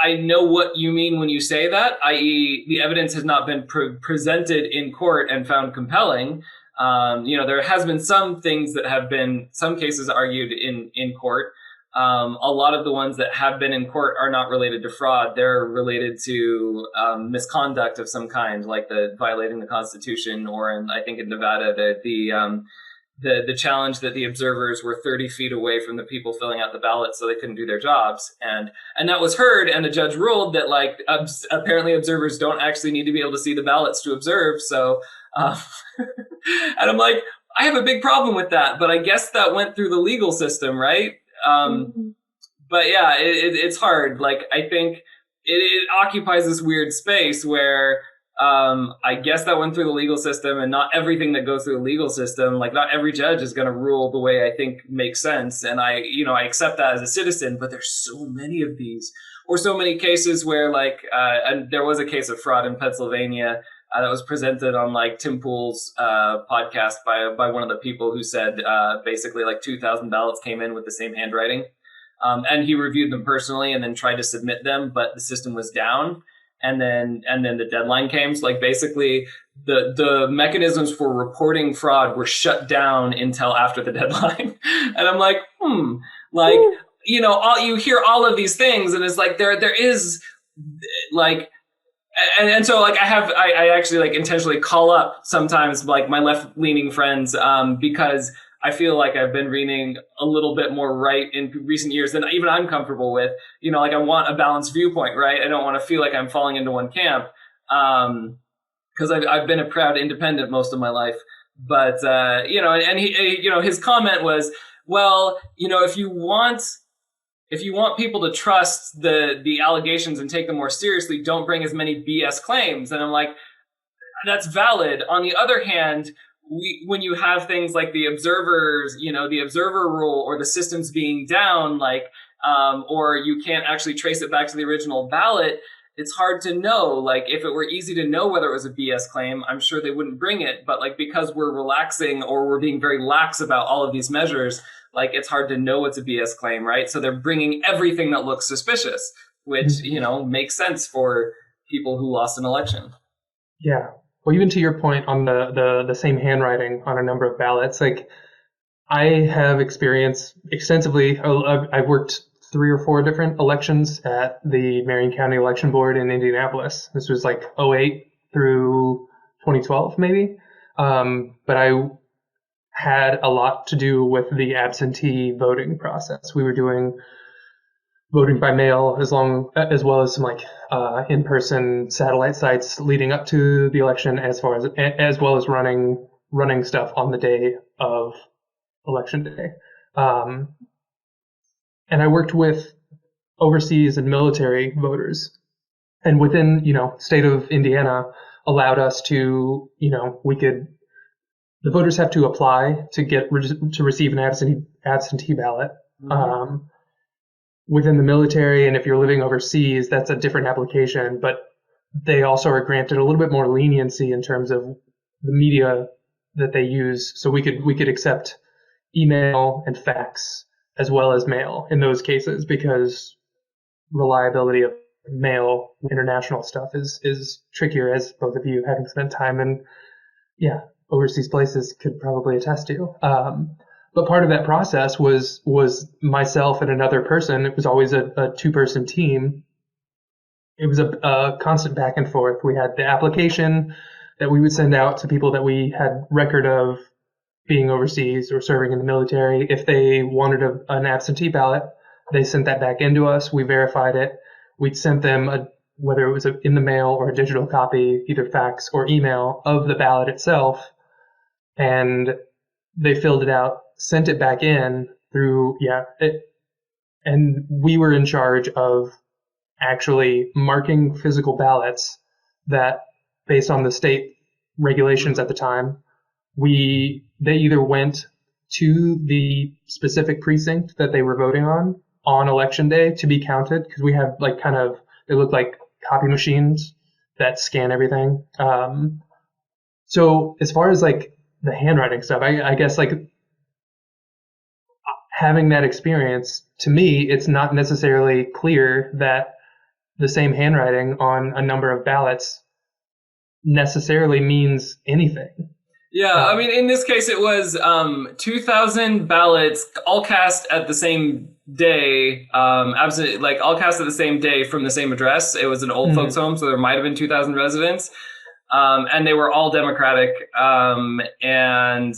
Speaker 3: I know what you mean when you say that, i.e. the evidence has not been presented in court and found compelling. There has been some things that have been, some cases argued in court. A lot of the ones that have been in court are not related to fraud. They're related to misconduct of some kind, like the violating the Constitution, or I think in Nevada, the challenge that the observers were 30 feet away from the people filling out the ballots, so they couldn't do their jobs. And that was heard, and the judge ruled that like apparently observers don't actually need to be able to see the ballots to observe. So, and I'm like, I have a big problem with that, but I guess that went through the legal system, right? But yeah, it's hard. Like, I think it occupies this weird space where, I guess that went through the legal system, and not everything that goes through the legal system, like not every judge is going to rule the way I think makes sense. And I accept that as a citizen, but there's so many of these, or so many cases where like, and there was a case of fraud in Pennsylvania, that was presented on like Tim Pool's podcast by one of the people who said basically like 2,000 ballots came in with the same handwriting, and he reviewed them personally and then tried to submit them, but the system was down, and then the deadline came. So like basically the mechanisms for reporting fraud were shut down until after the deadline, and I'm like, like you hear all of these things, and it's like there is like. And so like I actually like intentionally call up sometimes like my left leaning friends, because I feel like I've been reading a little bit more right in recent years than even I'm comfortable with. Like I want a balanced viewpoint, right? I don't want to feel like I'm falling into one camp, because I've been a proud independent most of my life. But and he his comment was, well, if you want people to trust the allegations and take them more seriously, don't bring as many BS claims. And I'm like, that's valid. On the other hand, when you have things like the observers, the observer rule, or the systems being down, like, or you can't actually trace it back to the original ballot, it's hard to know. Like, if it were easy to know whether it was a BS claim, I'm sure they wouldn't bring it. But like, because we're relaxing, or we're being very lax about all of these measures, like it's hard to know what's a BS claim, right? So they're bringing everything that looks suspicious, which, makes sense for people who lost an election.
Speaker 2: Yeah. Well, even to your point on the same handwriting on a number of ballots, like I have experienced extensively. I've worked 3 or 4 different elections at the Marion County Election Board in Indianapolis. This was like 2008 through 2012, maybe. But I had a lot to do with the absentee voting process. We were doing voting by mail as well as some like in-person satellite sites leading up to the election, as well as running stuff on the day of election day. And I worked with overseas and military voters, and within state of Indiana allowed us to the voters have to apply to receive an absentee ballot. Mm-hmm. Within the military, and if you're living overseas, that's a different application, but they also are granted a little bit more leniency in terms of the media that they use. So we could accept email and fax as well as mail in those cases, because reliability of mail international stuff is trickier, as both of you, having spent time in overseas places, could probably attest to. But part of that process was myself and another person. It was always a 2-person team it was a constant back and forth. We had the application that we would send out to people that we had record of being overseas or serving in the military. If they wanted an absentee ballot, they sent that back into us. We verified it. We'd sent them whether it was in the mail or a digital copy, either fax or email, of the ballot itself. And they filled it out, sent it back in through, and we were in charge of actually marking physical ballots that, based on the state regulations at the time, they either went to the specific precinct that they were voting on election day to be counted, because we have they look like copy machines that scan everything. So as far as like the handwriting stuff, I guess like having that experience, to me, it's not necessarily clear that the same handwriting on a number of ballots necessarily means anything.
Speaker 3: Yeah, I mean, in this case, it was 2,000 ballots, all cast at the same day, absolutely, like all cast at the same day from the same address. It was an old folks home, so there might have been 2,000 residents, and they were all Democratic, and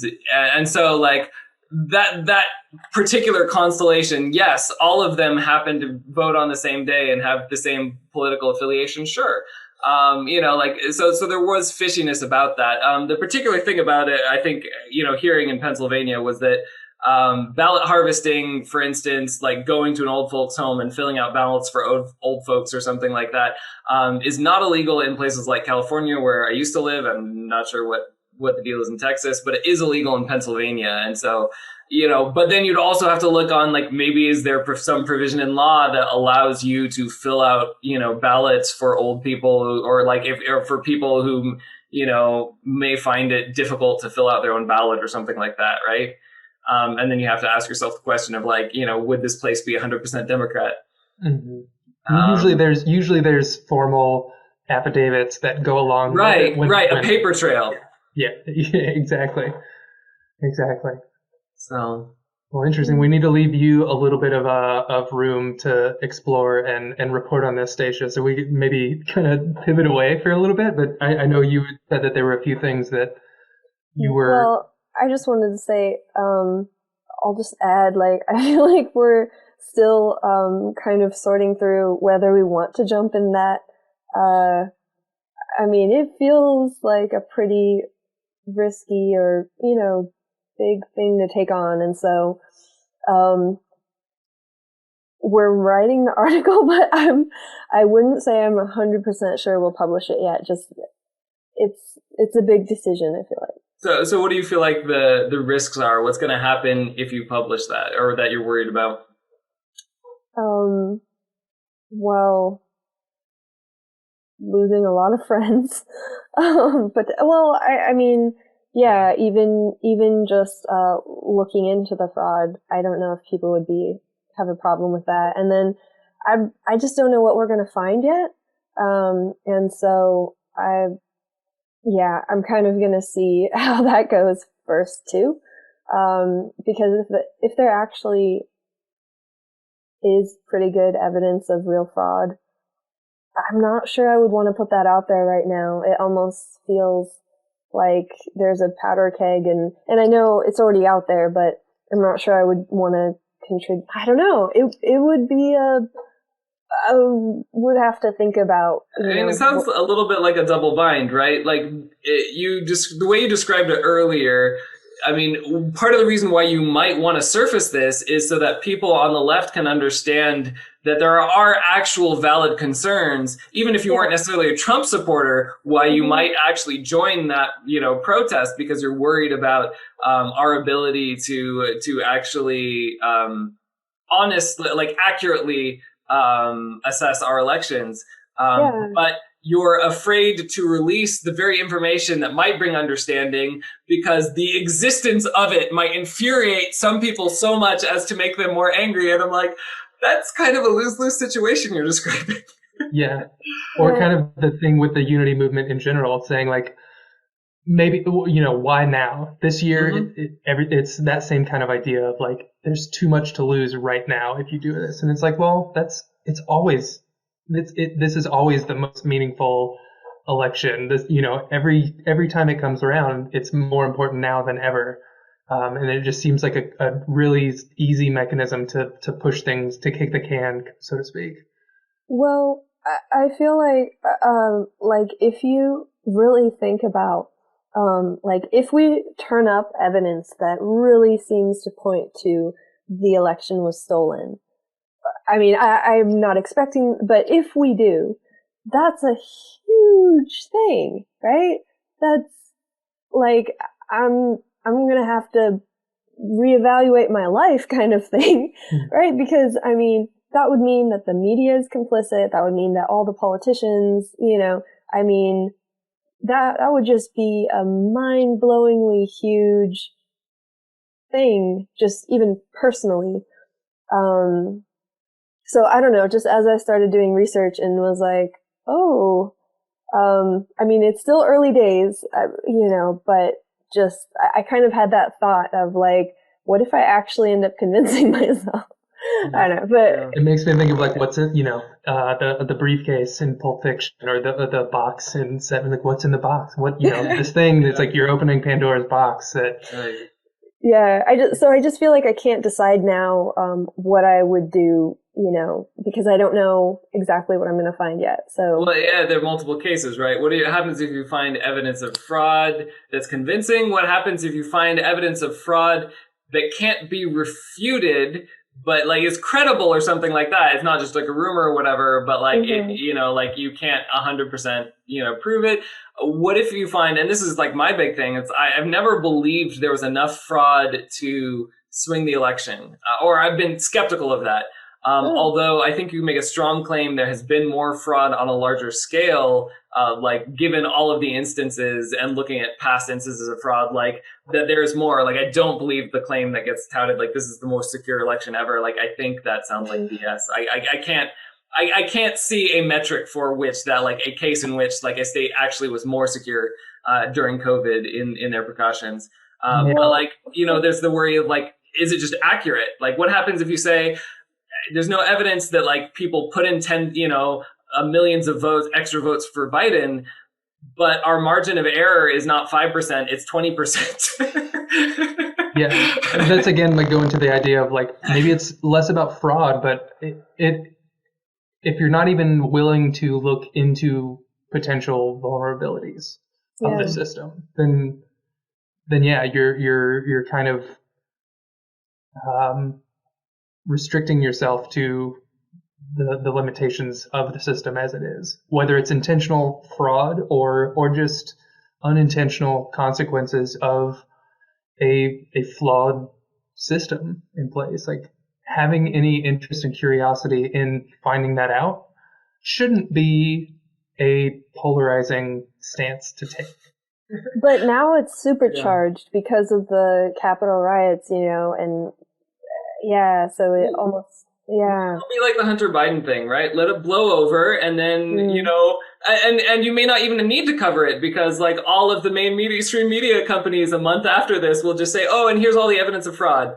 Speaker 3: so like that particular constellation, yes, all of them happened to vote on the same day and have the same political affiliation, sure. So there was fishiness about that. The particular thing about it, I think, hearing in Pennsylvania was that ballot harvesting, for instance, like going to an old folks home and filling out ballots for old folks or something like that, is not illegal in places like California, where I used to live. I'm not sure what the deal is in Texas, but it is illegal in Pennsylvania. And so, but then you'd also have to look on, like, maybe is there some provision in law that allows you to fill out, ballots for old people, or like or for people who, may find it difficult to fill out their own ballot or something like that. Right. And then you have to ask yourself the question of, like, would this place be 100% Democrat?
Speaker 2: Mm-hmm. Usually there's formal affidavits that go along.
Speaker 3: Right. A paper trail.
Speaker 2: Yeah, exactly.
Speaker 3: So,
Speaker 2: well, interesting. We need to leave you a little bit of room to explore and report on this, Stacia. So we maybe kind of pivot away for a little bit. But I know you said that there were a few things that you were.
Speaker 4: Well, I just wanted to say, I'll just add, like, I feel like we're still kind of sorting through whether we want to jump in that. I mean, it feels like a pretty risky or, big thing to take on. And so, we're writing the article, but I wouldn't say I'm 100% sure we'll publish it yet. Just, it's a big decision, I feel like.
Speaker 3: So what do you feel like the risks are? What's going to happen if you publish that, or that you're worried about?
Speaker 4: Well, losing a lot of friends. I mean, yeah, even just looking into the fraud, I don't know if people would have a problem with that. And then I just don't know what we're going to find yet. And so I'm kind of going to see how that goes first too. Because if there actually is pretty good evidence of real fraud, I'm not sure I would want to put that out there right now. It almost feels like there's a powder keg, and I know it's already out there, but I'm not sure I would want to contribute. I don't know. It would be I would have to think about.
Speaker 3: And it sounds a little bit like a double bind, right? Like the way you described it earlier. I mean, part of the reason why you might want to surface this is so that people on the left can understand that there are actual valid concerns, even if you weren't necessarily a Trump supporter, why you might actually join that, protest, because you're worried about our ability to actually honestly, like, accurately assess our elections. But you're afraid to release the very information that might bring understanding, because the existence of it might infuriate some people so much as to make them more angry. And I'm like, that's kind of a lose-lose situation you're describing.
Speaker 2: Yeah. Or kind of the thing with the unity movement in general, saying, like, maybe, why now? This year, it's that same kind of idea of, like, there's too much to lose right now if you do this. And it's like, well, it's always this is always the most meaningful election. This, every time it comes around, it's more important now than ever. And it just seems like a really easy mechanism to push things, to kick the can, so to speak.
Speaker 4: Well, I feel like if you really think about, like if we turn up evidence that really seems to point to the election was stolen, I mean, I'm not expecting, but if we do, that's a huge thing, right? That's like, I'm going to have to reevaluate my life kind of thing, right? Because, I mean, that would mean that the media is complicit. That would mean that all the politicians, I mean, that would just be a mind-blowingly huge thing, just even personally. So I don't know, just as I started doing research and was like, oh, I mean, it's still early days, but just, I kind of had that thought of like, what if I actually end up convincing myself? I don't know, but
Speaker 2: it makes me think of like what's in, the briefcase in Pulp Fiction, or the box in Seven. Like, what's in the box? What this thing? It's like you're opening Pandora's box.
Speaker 4: Yeah, I just feel like I can't decide now what I would do, because I don't know exactly what I'm going to find yet. So,
Speaker 3: well, yeah, there are multiple cases, right? What happens if you find evidence of fraud that's convincing? What happens if you find evidence of fraud that can't be refuted, but like is credible or something like that? It's not just like a rumor or whatever, but like like you can't 100% prove it. What if you find, and this is like my big thing, I've never believed there was enough fraud to swing the election, or I've been skeptical of that. Although I think you make a strong claim there has been more fraud on a larger scale, like given all of the instances and looking at past instances of fraud, like that there is more. Like I don't believe the claim that gets touted, like this is the most secure election ever. Like I think that sounds like BS. I can't see a metric for which that, like a case in which like a state actually was more secure during COVID in their precautions. But like, there's the worry of like, is it just accurate? Like what happens if you say, there's no evidence that like people put in millions of votes, extra votes for Biden, but our margin of error is not 5%, it's 20%.
Speaker 2: Yeah, that's again like going to the idea of like maybe it's less about fraud, but if you're not even willing to look into potential vulnerabilities of the system, then yeah, you're kind of restricting yourself to the limitations of the system as it is, whether it's intentional fraud or just unintentional consequences of a flawed system in place. Like having any interest and curiosity in finding that out shouldn't be a polarizing stance to take.
Speaker 4: But now it's supercharged because of the Capitol riots, and so it almost,
Speaker 3: It'll be like the Hunter Biden thing, right? Let it blow over, and then and you may not even need to cover it because like all of the main mainstream media companies a month after this will just say, "Oh, and here's all the evidence of fraud."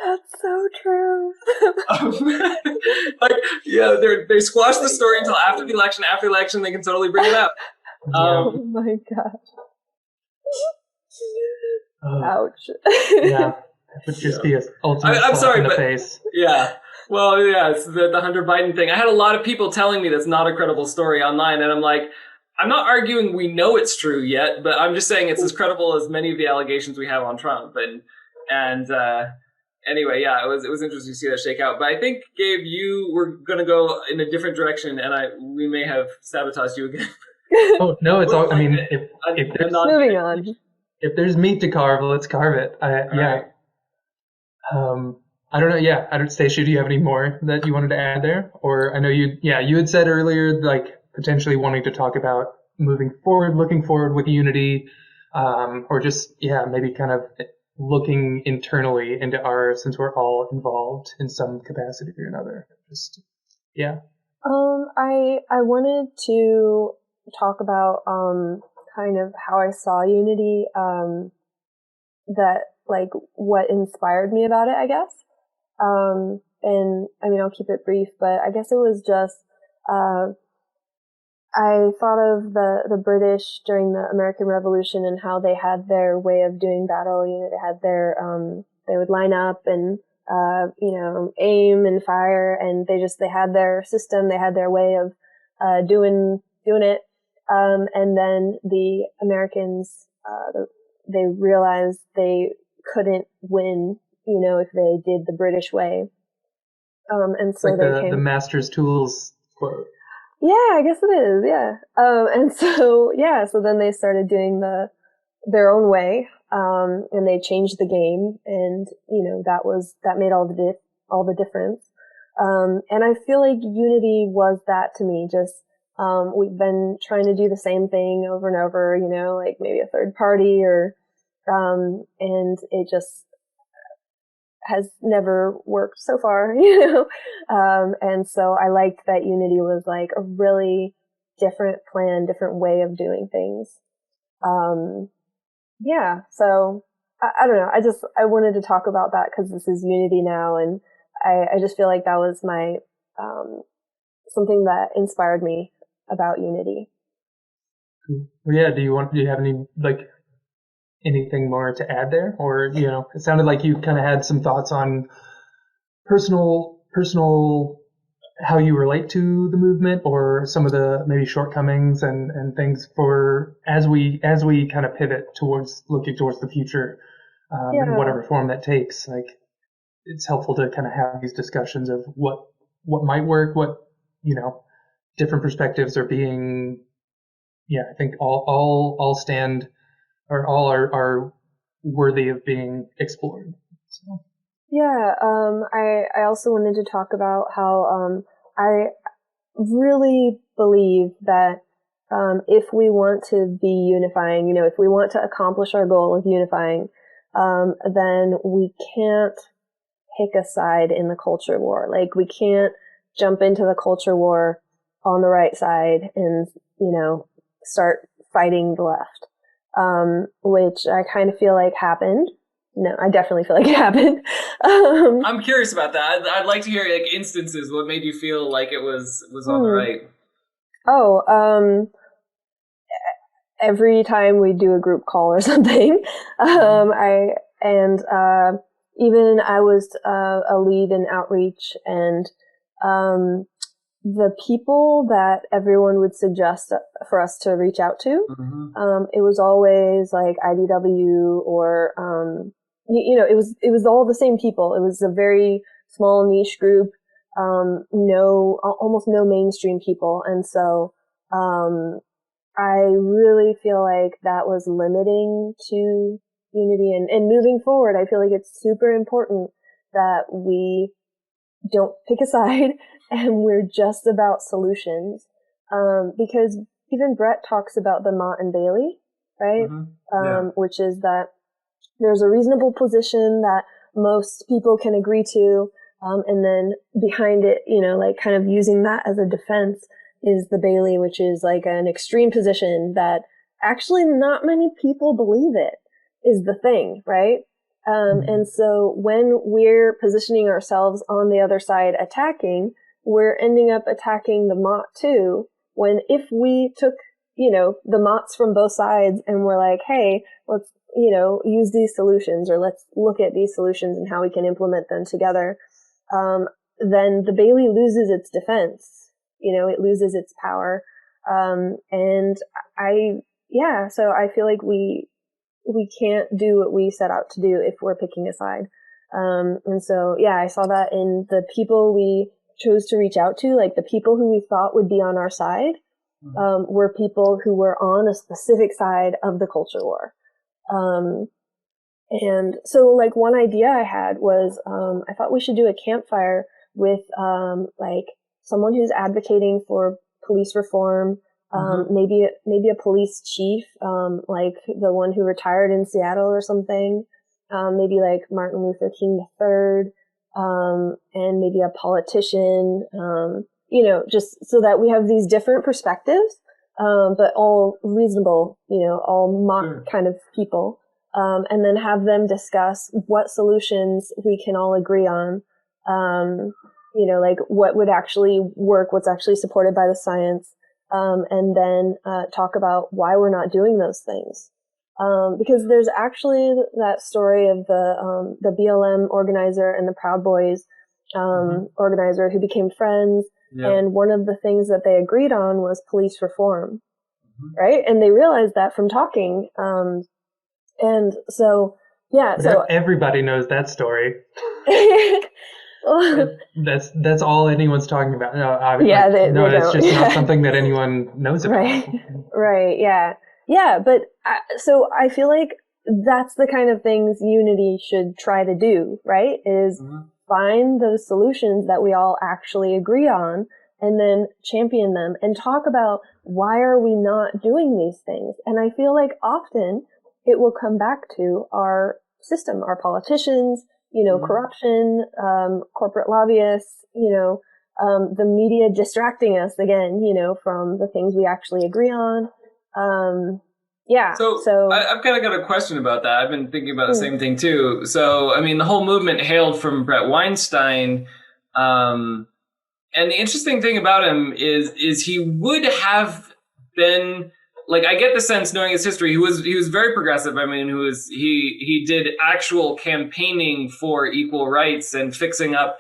Speaker 4: That's so true.
Speaker 3: They squash the story until after the election. After the election, they can totally bring it up.
Speaker 4: Oh my gosh. Ouch.
Speaker 2: Yeah. It would just be an ultimate
Speaker 3: I'm sorry,
Speaker 2: in the
Speaker 3: but
Speaker 2: face.
Speaker 3: Yeah. Well, yeah, it's the Hunter Biden thing. I had a lot of people telling me that's not a credible story online, and I'm like, I'm not arguing we know it's true yet, but I'm just saying it's as credible as many of the allegations we have on Trump. And anyway, yeah, it was interesting to see that shake out. But I think, Gabe, you were going to go in a different direction, and we may have sabotaged you again.
Speaker 2: Oh no, it's all. I mean, if
Speaker 4: moving on,
Speaker 2: if there's meat to carve, let's carve it. Right. I don't know. Yeah, Stacia, do you have any more that you wanted to add there? Or I know you had said earlier, like potentially wanting to talk about moving forward, looking forward with Unity, or just maybe kind of looking internally into since we're all involved in some capacity or another.
Speaker 4: I wanted to talk about kind of how I saw Unity, that like what inspired me about it, I guess. and I mean, I'll keep it brief, but I guess it was just, I thought of the British during the American Revolution and how they had their way of doing battle. You know, they had their, they would line up and, you know, aim and fire, and they had their system, they had their way of, doing it. And then the Americans, they realized they couldn't win, you know, if they did the British way. And so
Speaker 2: like
Speaker 4: they
Speaker 2: the master's tools quote.
Speaker 4: Yeah, I guess it is. Yeah. And so, yeah, so then they started doing their own way. And they changed the game, and, you know, that made all the difference. And I feel like Unity was that to me. Just, we've been trying to do the same thing over and over, you know, like maybe a third party or, and it just has never worked so far, you know? And so I liked that Unity was like a really different plan, different way of doing things. Yeah, so I don't know. I wanted to talk about that because this is Unity now, and I just feel like that was my, something that inspired me about Unity.
Speaker 2: Well, yeah, do you have any, like, anything more to add there? Or, you know, it sounded like you kind of had some thoughts on personal how you relate to the movement, or some of the maybe shortcomings and things for as we kind of pivot towards looking towards the future, in whatever form that takes. Like, it's helpful to kind of have these discussions of what might work, what, you know, different perspectives are being. Yeah, I think all stand, or all are worthy of being explored. So.
Speaker 4: Yeah, I also wanted to talk about how I really believe that if we want to be unifying, you know, if we want to accomplish our goal of unifying, then we can't pick a side in the culture war. Like, we can't jump into the culture war on the right side and, you know, start fighting the left, which I kind of feel like happened. No, I definitely feel like it happened.
Speaker 3: I'm curious about that. I'd like to hear, like, instances. What made you feel like it was on the right?
Speaker 4: Oh, every time we do a group call or something, even I was a lead in outreach, and the people that everyone would suggest for us to reach out to, it was always like IDW or, you know, it was all the same people. It was a very small niche group, almost no mainstream people. And so, I really feel like that was limiting to Unity, and moving forward, I feel like it's super important that we don't pick a side and we're just about solutions. Because even Brett talks about the Mott and Bailey, right? Which is that there's a reasonable position that most people can agree to. And then behind it, you know, like kind of using that as a defense is the Bailey, which is like an extreme position that actually not many people believe it is the thing, right? And so when we're positioning ourselves on the other side attacking, we're ending up attacking the Mott too. When if we took, you know, the Motts from both sides and we're like, hey, let's, you know, use these solutions, or let's look at these solutions and how we can implement them together, then the Bailey loses its defense. You know, it loses its power. So I feel like we can't do what we set out to do if we're picking a side. And so, yeah, I saw that in the people we chose to reach out to, like the people who we thought would be on our side, were people who were on a specific side of the culture war. And so, like, one idea I had was, I thought we should do a campfire with, like, someone who's advocating for police reform, maybe a police chief, like the one who retired in Seattle or something, maybe like Martin Luther King III, and maybe a politician, you know, just so that we have these different perspectives, but all reasonable, you know, all mock kind of people, and then have them discuss what solutions we can all agree on, like what would actually work, what's actually supported by the science, and then talk about why we're not doing those things. Because there's actually that story of the BLM organizer and the Proud Boys organizer who became friends. Yep. And one of the things that they agreed on was police reform, right? And they realized that from talking. And so, yeah. So
Speaker 2: everybody knows that story. That's all anyone's talking about. No, it's just not something that anyone knows about.
Speaker 4: Right. Yeah. Yeah. But so I feel like that's the kind of things Unity should try to do, right? Is find those solutions that we all actually agree on and then champion them and talk about why are we not doing these things. And I feel like often it will come back to our system, our politicians, corruption, corporate lobbyists, the media distracting us again, from the things we actually agree on. So
Speaker 3: I've kind of got a question about that. I've been thinking about the same thing too. So, I mean, the whole movement hailed from Brett Weinstein. And the interesting thing about him is he would have been, like, I get the sense, knowing his history, he was very progressive. I mean, he did actual campaigning for equal rights and fixing up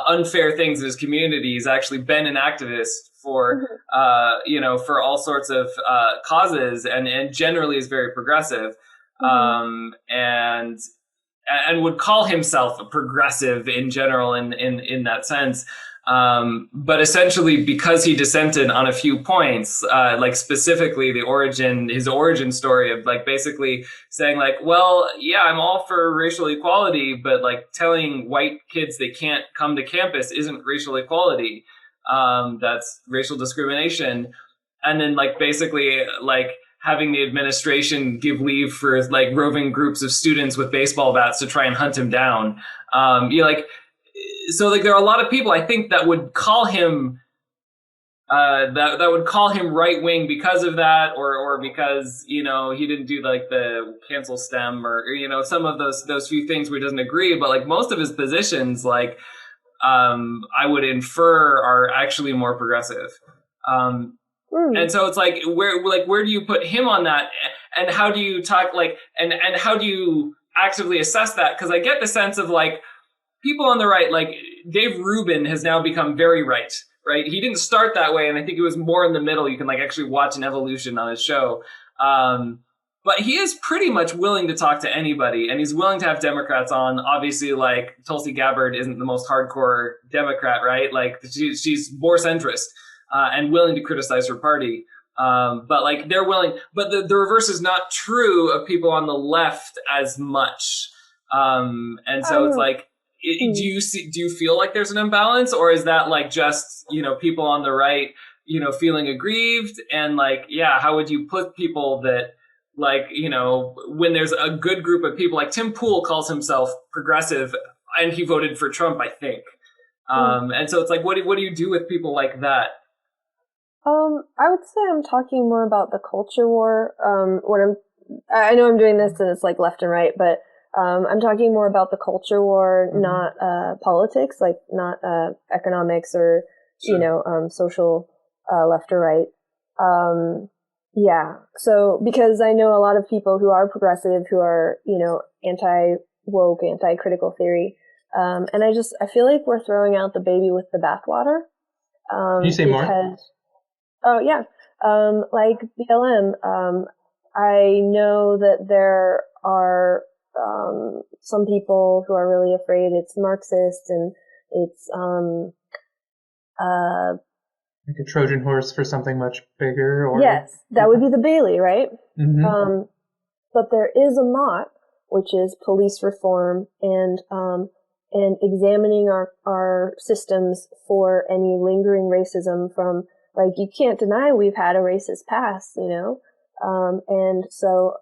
Speaker 3: unfair things in his community. He's actually been an activist for for all sorts of causes, and generally is very progressive, and would call himself a progressive in general in that sense. But essentially, because he dissented on a few points, like specifically his origin story of like basically saying like, well, yeah, I'm all for racial equality, but like telling white kids they can't come to campus isn't racial equality. That's racial discrimination. And then like basically like having the administration give leave for like roving groups of students with baseball bats to try and hunt him down. So like there are a lot of people I think that would call him that would call him right wing because of that, or because he didn't do like the cancel STEM or some of those few things where he doesn't agree. But like most of his positions, like I would infer, are actually more progressive. And so it's like where do you put him on that, and how do you talk like and how do you actively assess that? Because I get the sense of like people on the right, like Dave Rubin has now become very right? He didn't start that way, and I think it was more in the middle. You can like actually watch an evolution on his show. But he is pretty much willing to talk to anybody, and he's willing to have Democrats on. Obviously, like Tulsi Gabbard isn't the most hardcore Democrat, right? Like she's more centrist and willing to criticize her party. But like they're willing, but the reverse is not true of people on the left as much. And so it's like, do you feel like there's an imbalance, or is that like just, people on the right, feeling aggrieved? And like, yeah, how would you put people that like, when there's a good group of people, like Tim Pool calls himself progressive and he voted for Trump, I think. And so it's like, what do you do with people like that?
Speaker 4: I would say I'm talking more about the culture war. I know I'm doing this and it's like left and right, but I'm talking more about the culture war, not politics, like not economics or social left or right. Yeah. So because I know a lot of people who are progressive, who are anti-woke, anti-critical theory, and I feel like we're throwing out the baby with the bathwater.
Speaker 2: Can you say more?
Speaker 4: Oh yeah. Like BLM. I know that there are some people who are really afraid it's Marxist and it's
Speaker 2: like a Trojan horse for something much bigger, or
Speaker 4: yes, that would be the Bailey, right? But there is a Mott, which is police reform and examining our systems for any lingering racism from, like, you can't deny we've had a racist past, and so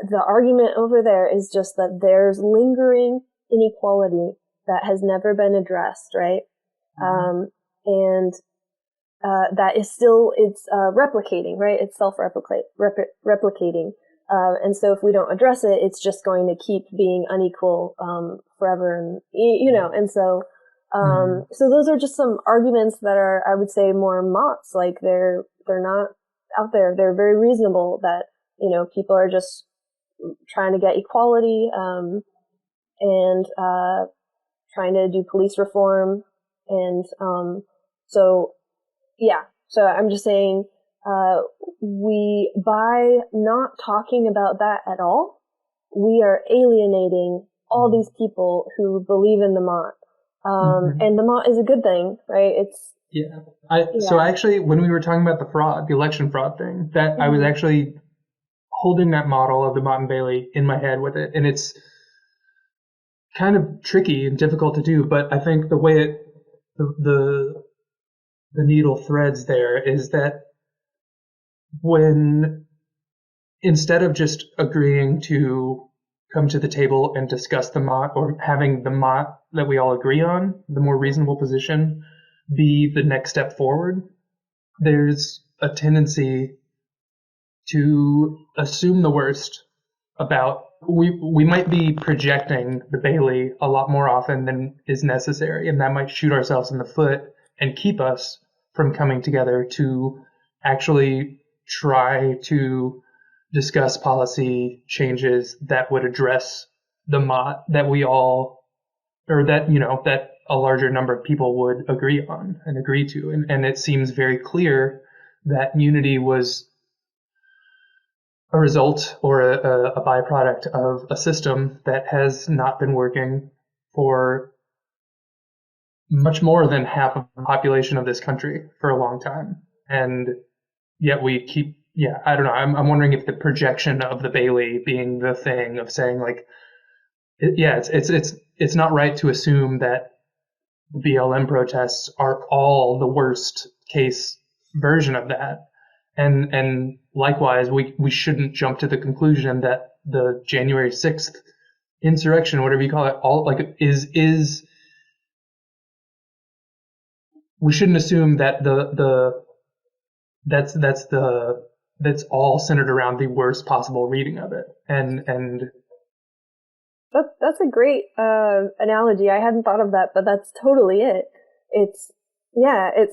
Speaker 4: the argument over there is just that there's lingering inequality that has never been addressed, right? And that is still, it's replicating, right? It's replicating. And so if we don't address it, it's just going to keep being unequal forever. And, and so So those are just some arguments that are, I would say, more mots. Like they're not out there. They're very reasonable that, people are just trying to get equality, and trying to do police reform. And so I'm just saying, by not talking about that at all, we are alienating all these people who believe in the mot. And the mot is a good thing, right?
Speaker 2: So actually, when we were talking about the election fraud thing, that I was actually holding that model of the Motte and Bailey in my head with it, and it's kind of tricky and difficult to do. But I think the way the needle threads there is that when, instead of just agreeing to come to the table and discuss the mot, or having the mot that we all agree on, the more reasonable position, be the next step forward, there's a tendency to assume the worst about, we might be projecting the Bailey a lot more often than is necessary, and that might shoot ourselves in the foot and keep us from coming together to actually try to discuss policy changes that would address the mot that we all, or that, that a larger number of people would agree on and agree to. And it seems very clear that unity was a result or a byproduct of a system that has not been working for much more than half of the population of this country for a long time. And yet we keep, I don't know. I'm wondering if the projection of the Bailey being the thing of saying like, it's not right to assume that the BLM protests are all the worst case version of that. And likewise, we shouldn't jump to the conclusion that the January 6th insurrection, whatever you call it, all like is we shouldn't assume that that's all centered around the worst possible reading of it. And
Speaker 4: that's a great analogy. I hadn't thought of that, but that's totally it. It's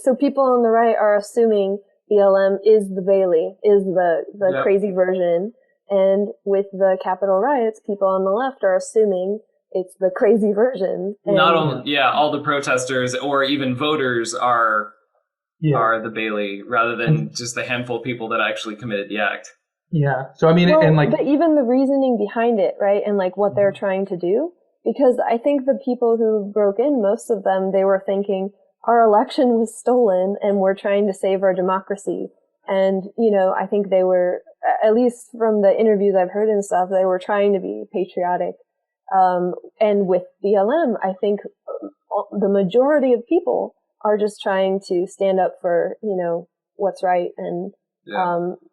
Speaker 4: so people on the right are assuming BLM is the Bailey, is the crazy version, and with the Capitol riots, people on the left are assuming it's the crazy version. And
Speaker 3: not only, all the protesters or even voters are the Bailey, rather than just the handful of people that actually committed the act.
Speaker 2: Yeah. So I mean,
Speaker 4: but even the reasoning behind it, right, and like what they're trying to do, because I think the people who broke in, most of them, they were thinking our election was stolen and we're trying to save our democracy. And I think they were, at least from the interviews I've heard and stuff, they were trying to be patriotic. And with BLM, I think the majority of people are just trying to stand up for, what's right and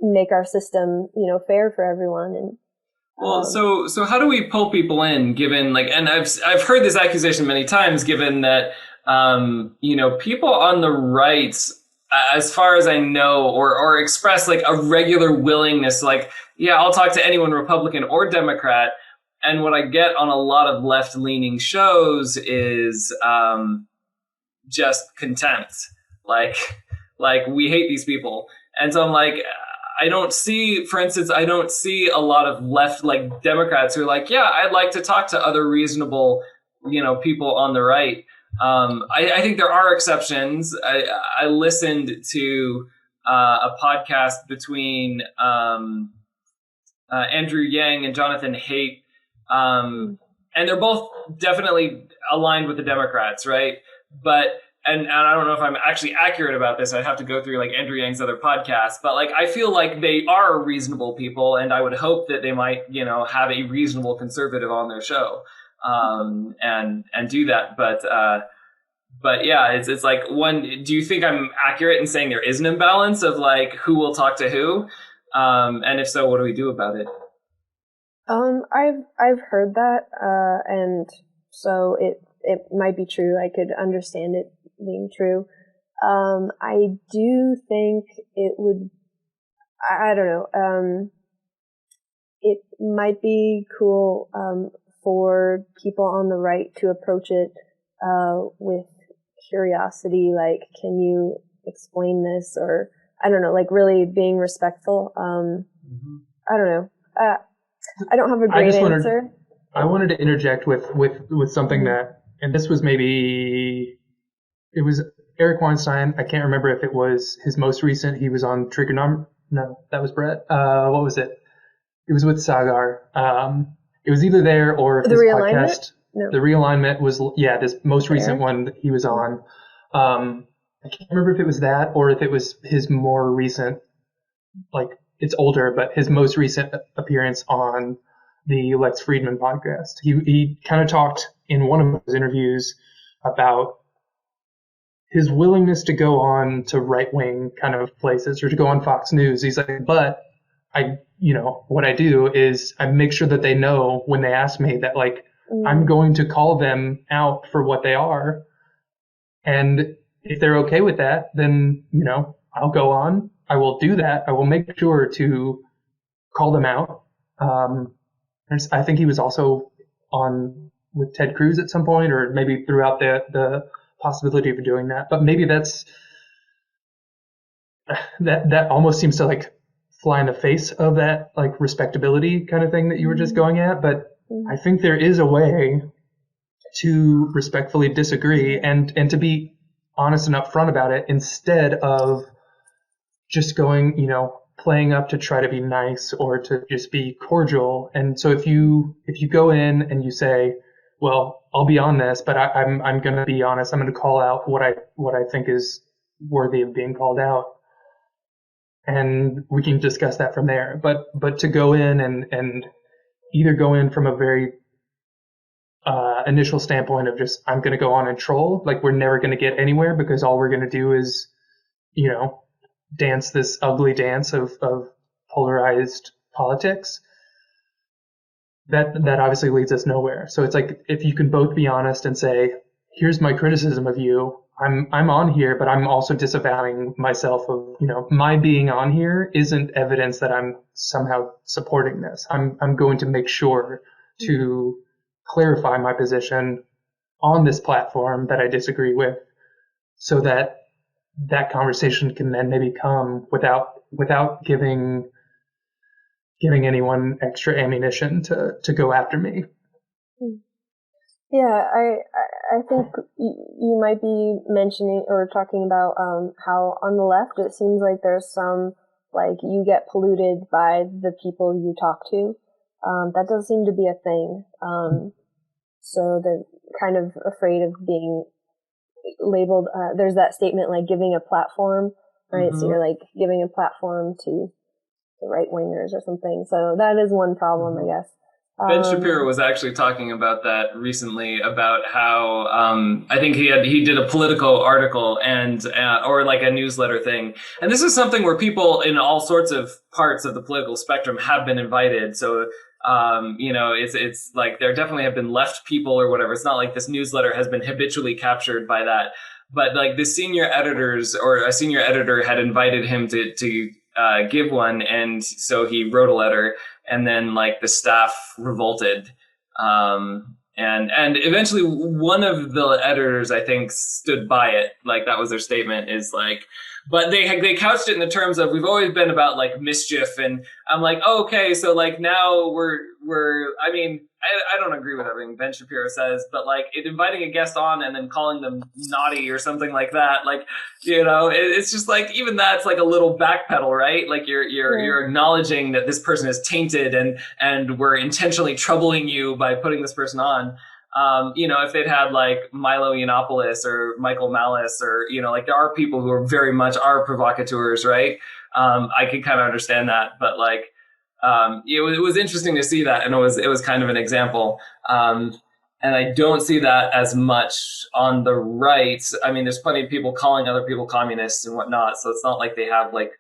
Speaker 4: make our system, fair for everyone. And
Speaker 3: well, so how do we pull people in, given and I've heard this accusation many times, given that people on the right, as far as I know, or express like a regular willingness, I'll talk to anyone, Republican or Democrat. And what I get on a lot of left-leaning shows is just contempt. Like we hate these people. And so I'm like, I don't see a lot of left, like Democrats who are like, I'd like to talk to other reasonable, people on the right. I think there are exceptions. I listened to a podcast between Andrew Yang and Jonathan Haidt, and they're both definitely aligned with the Democrats, right? But and I don't know if I'm actually accurate about this. I'd have to go through like Andrew Yang's other podcasts, but I feel like they are reasonable people, and I would hope that they might, have a reasonable conservative on their show, and do that. But yeah, it's like one. Do you think I'm accurate in saying there is an imbalance of like who will talk to who? And if so, what do we do about it?
Speaker 4: I've heard that, and so it might be true. I could understand it being true. I do think it would, I don't know, it might be cool, for people on the right to approach it, with curiosity, like, can you explain this? Or I don't know, like really being respectful. I don't know. I don't have a great answer.
Speaker 2: I wanted to interject with something that, and this was it was Eric Weinstein. I can't remember if it was his most recent. He was on Trigonometry. No, that was Brett. What was it? It was with Sagar. It was either there or
Speaker 4: the
Speaker 2: his
Speaker 4: realignment?
Speaker 2: podcast.
Speaker 4: No.
Speaker 2: The realignment was, this most recent one that he was on. I can't remember if it was that or if it was his more recent, like it's older, but his most recent appearance on the Lex Friedman podcast. He kind of talked in one of his interviews about his willingness to go on to right-wing kind of places or to go on Fox News. He's like, but what I do is I make sure that they know when they ask me that, like, I'm going to call them out for what they are. And if they're okay with that, then, I'll go on. I will do that. I will make sure to call them out. I think he was also on with Ted Cruz at some point, or maybe throughout the possibility of doing that. But maybe that almost seems to like fly in the face of that like respectability kind of thing that you were just going at. But I think there is a way to respectfully disagree and to be honest and upfront about it instead of just going, playing up to try to be nice or to just be cordial. And so if you go in and you say, well, I'll be on this, but I'm going to be honest. I'm going to call out what I think is worthy of being called out, and we can discuss that from there. But to go in and either go in from a very initial standpoint of just I'm going to go on and troll, like we're never going to get anywhere because all we're going to do is, dance this ugly dance of polarized politics. That obviously leads us nowhere. So it's like if you can both be honest and say, here's my criticism of you. I'm on here, but I'm also disavowing myself of, my being on here isn't evidence that I'm somehow supporting this. I'm going to make sure to clarify my position on this platform that I disagree with, so that conversation can then maybe come without giving anyone extra ammunition to go after me.
Speaker 4: Yeah, I think you might be mentioning or talking about how on the left it seems like there's some, like, you get polluted by the people you talk to. That does seem to be a thing. So they're kind of afraid of being labeled. There's that statement like giving a platform, right? So you're like giving a platform to the right wingers or something. So that is one problem, I guess.
Speaker 3: Ben Shapiro was actually talking about that recently, about how I think he did a Politico article and or like a newsletter thing, and this is something where people in all sorts of parts of the political spectrum have been invited. So it's like there definitely have been left people or whatever. It's not like this newsletter has been habitually captured by that, but like the senior editors or a senior editor had invited him to give one, and so he wrote a letter. And then, like, the staff revolted, and eventually one of the editors, I think, stood by it. Like, that was their statement. Is like, but they couched it in the terms of, we've always been about like mischief, and I'm like, oh, okay, so like now we're. I mean, I don't agree with everything Ben Shapiro says, but like inviting a guest on and then calling them naughty or something like that, like, it's just like, even that's like a little backpedal, right? Like you're acknowledging that this person is tainted and we're intentionally troubling you by putting this person on. If they'd had like Milo Yiannopoulos or Michael Malice or, like there are people who are very much are provocateurs, right? I could kind of understand that, but like, it was interesting to see that, and it was kind of an example. And I don't see that as much on the right. I mean, there's plenty of people calling other people communists and whatnot, so it's not like they have like,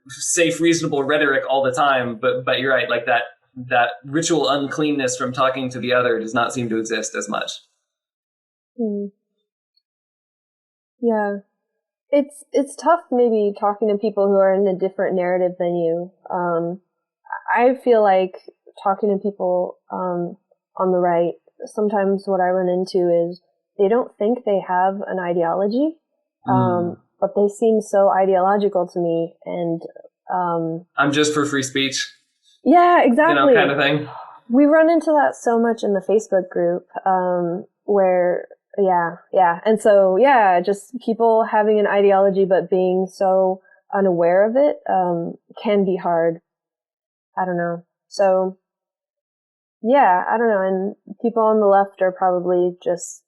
Speaker 3: safe, reasonable rhetoric all the time. But you're right, like that ritual uncleanness from talking to the other does not seem to exist as much.
Speaker 4: Yeah. It's tough maybe talking to people who are in a different narrative than you. I feel like talking to people on the right, sometimes what I run into is they don't think they have an ideology, but they seem so ideological to me. And
Speaker 3: I'm just for free speech.
Speaker 4: Yeah, exactly.
Speaker 3: Kind of thing.
Speaker 4: We run into that so much in the Facebook group, where, and so, just people having an ideology but being so unaware of it can be hard. I don't know. So, I don't know. And people on the left are probably just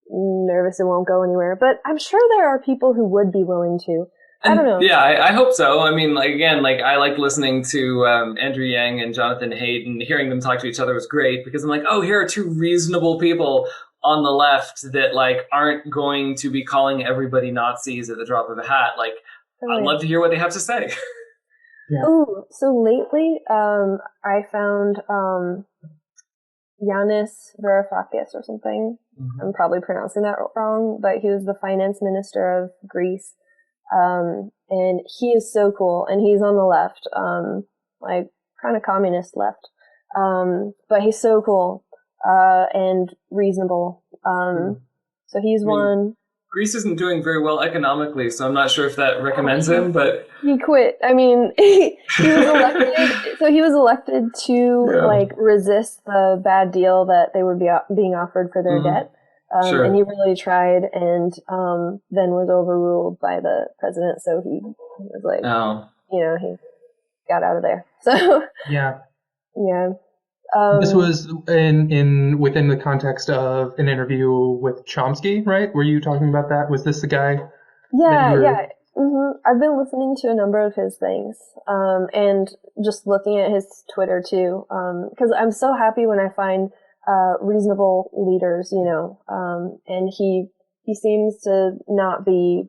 Speaker 4: nervous and won't go anywhere. But I'm sure there are people who would be willing to. I don't know.
Speaker 3: Yeah, I hope so. I mean, I like listening to Andrew Yang and Jonathan Haidt, and hearing them talk to each other was great, because I'm like, oh, here are two reasonable people on the left that aren't going to be calling everybody Nazis at the drop of a hat. I'd love to hear what they have to say.
Speaker 4: Yeah. Oh, so lately, I found Yanis Varoufakis or something. Mm-hmm. I'm probably pronouncing that wrong, but he was the finance minister of Greece. And he is so cool, and he's on the left, kind of communist left. But he's so cool, and reasonable. So he's one.
Speaker 3: Greece isn't doing very well economically, so I'm not sure if that recommends him, but
Speaker 4: he quit. I mean, he was elected. So he was elected to resist the bad deal that they were being offered for their debt. Sure. And he really tried, and then was overruled by the president. So he was like, he got out of there. So
Speaker 2: yeah.
Speaker 4: This
Speaker 2: was within the context of an interview with Chomsky, right? Were you talking about that? Was this the guy?
Speaker 4: Yeah. Mm-hmm. I've been listening to a number of his things, and just looking at his Twitter too, because I'm so happy when I find reasonable leaders, and he seems to not be,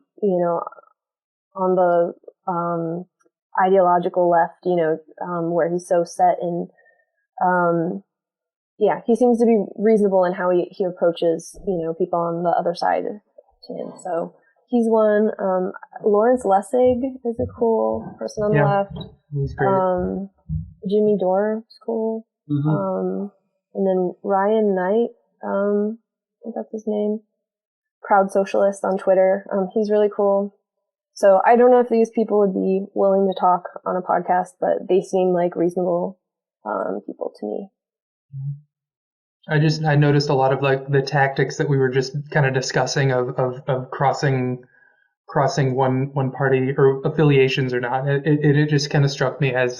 Speaker 4: on the ideological left, where he's so set in, he seems to be reasonable in how he approaches, people on the other side to him. So he's one. Lawrence Lessig is a cool person on the left.
Speaker 2: He's great.
Speaker 4: Jimmy Dore is cool. Mm-hmm. And then Ryan Knight, I think that's his name, Proud Socialist on Twitter. He's really cool. So I don't know if these people would be willing to talk on a podcast, but they seem like reasonable people to me.
Speaker 2: I noticed a lot of the tactics that we were just kind of discussing of crossing one party or affiliations or not. It just kind of struck me as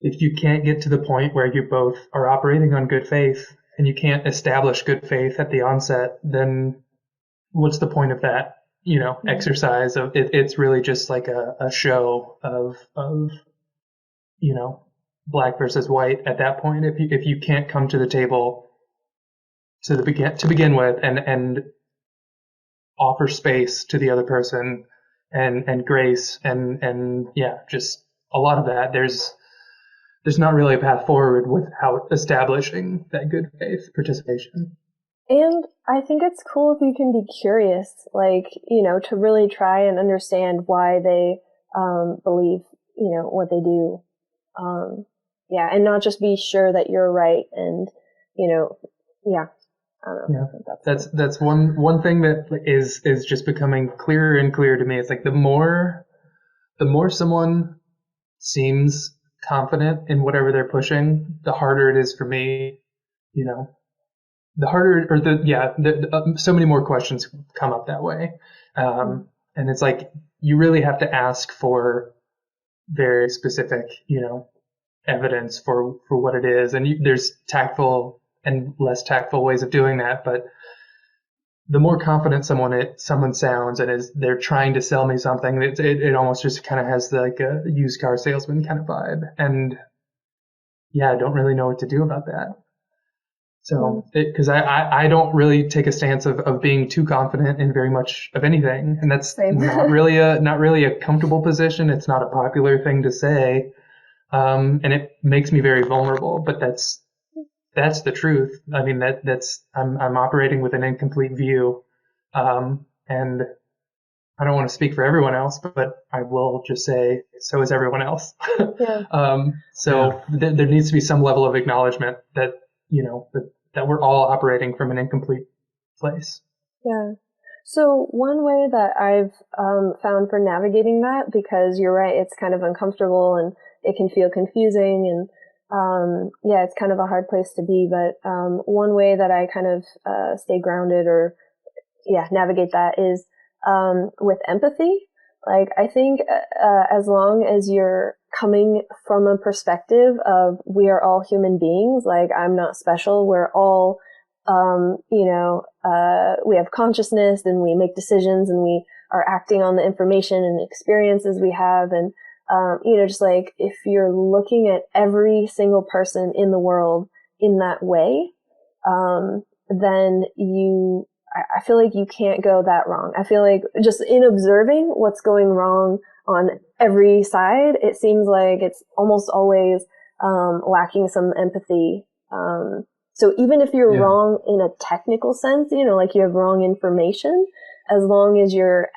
Speaker 2: if you can't get to the point where you both are operating on good faith and you can't establish good faith at the onset, then what's the point of that, exercise of it? It's really just like a show of black versus white at that point. If you can't come to the table to begin with and offer space to the other person and grace and just a lot of that, there's not really a path forward without establishing that good faith participation.
Speaker 4: And I think it's cool if you can be curious, to really try and understand why they believe, what they do. And not just be sure that you're right. And, I don't know.
Speaker 2: Yeah. That's one thing that is just becoming clearer and clearer to me. It's the more someone seems confident in whatever they're pushing, the harder it is for me, the harder, or so many more questions come up that way. And it's you really have to ask for very specific, evidence for what it is. And there's tactful and less tactful ways of doing that. But the more confident someone sounds and they're trying to sell me something, it almost just kind of has a used car salesman kind of vibe. And I don't really know what to do about that. So, because I don't really take a stance of being too confident in very much of anything, and that's not really a comfortable position. It's not a popular thing to say, and it makes me very vulnerable. But that's the truth. I mean, I'm operating with an incomplete view, and I don't want to speak for everyone else, but I will just say so is everyone else. There needs to be some level of acknowledgement that that we're all operating from an incomplete place.
Speaker 4: Yeah. So one way that I've found for navigating that, because you're right, it's kind of uncomfortable and it can feel confusing, and yeah, it's kind of a hard place to be. But one way that I kind of stay grounded, or navigate that, is with empathy. Like, I think as long as you're coming from a perspective of we are all human beings, like I'm not special, we're all we have consciousness and we make decisions and we are acting on the information and experiences we have. And, just like if you're looking at every single person in the world in that way, then I feel like you can't go that wrong. I feel like just in observing what's going wrong on every side, it seems like it's almost always lacking some empathy. So even if you're wrong in a technical sense, like you have wrong information, as long as you're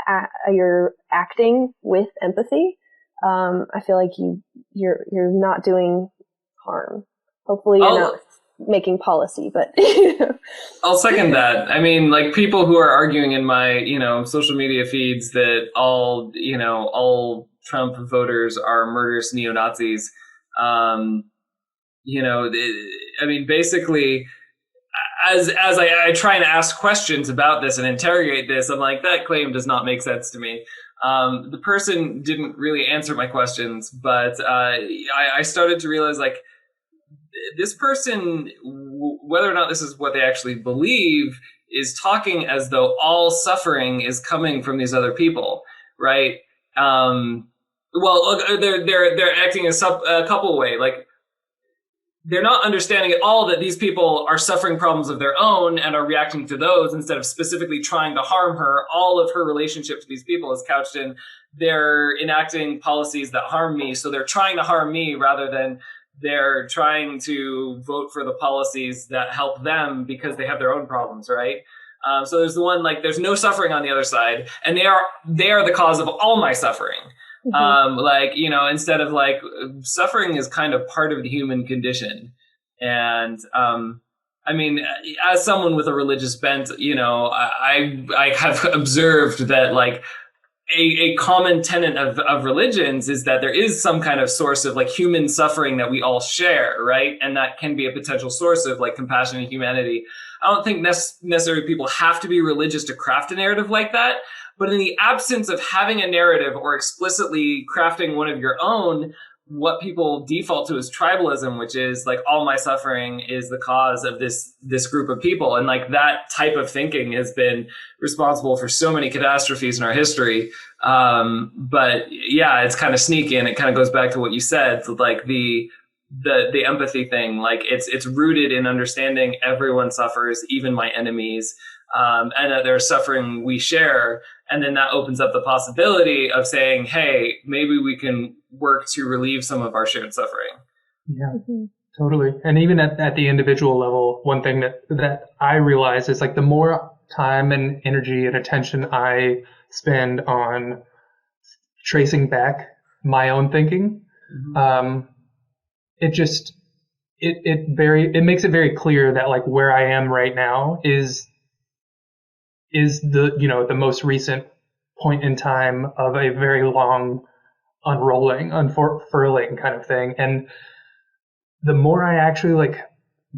Speaker 4: acting with empathy, I feel like you're not doing harm. Hopefully you're not making policy, but
Speaker 3: I'll second that. I mean, like, people who are arguing in my, social media feeds that all Trump voters are murderous neo-Nazis. Basically, as I try and ask questions about this and interrogate this, I'm like, that claim does not make sense to me. The person didn't really answer my questions, but I started to realize, like, this person, whether or not this is what they actually believe, is talking as though all suffering is coming from these other people, right? They're acting in a couple way, like, they're not understanding at all that these people are suffering problems of their own and are reacting to those instead of specifically trying to harm her. All of her relationship to these people is couched in, they're enacting policies that harm me, so they're trying to harm me rather than they're trying to vote for the policies that help them because they have their own problems, right? So there's the one, like, there's no suffering on the other side, and they are the cause of all my suffering. Mm-hmm. Instead of, like, suffering is kind of part of the human condition. And, as someone with a religious bent, I have observed that, like, a common tenet of religions is that there is some kind of source of, like, human suffering that we all share, right? And that can be a potential source of, like, compassion and humanity. I don't think necessarily people have to be religious to craft a narrative like that. But in the absence of having a narrative or explicitly crafting one of your own, what people default to is tribalism, which is, like, all my suffering is the cause of this group of people. And, like, that type of thinking has been responsible for so many catastrophes in our history. But yeah, it's kind of sneaky, and it kind of goes back to what you said, so, like, the empathy thing, like, it's rooted in understanding everyone suffers, even my enemies, and that there's suffering we share. And then that opens up the possibility of saying, hey, maybe we can work to relieve some of our shared suffering.
Speaker 2: Yeah, totally. And even at the individual level, one thing that I realize is, like, the more time and energy and attention I spend on tracing back my own thinking, it makes it very clear that, like, where I am right now is the most recent point in time of a very long unfurling kind of thing. And the more I actually, like,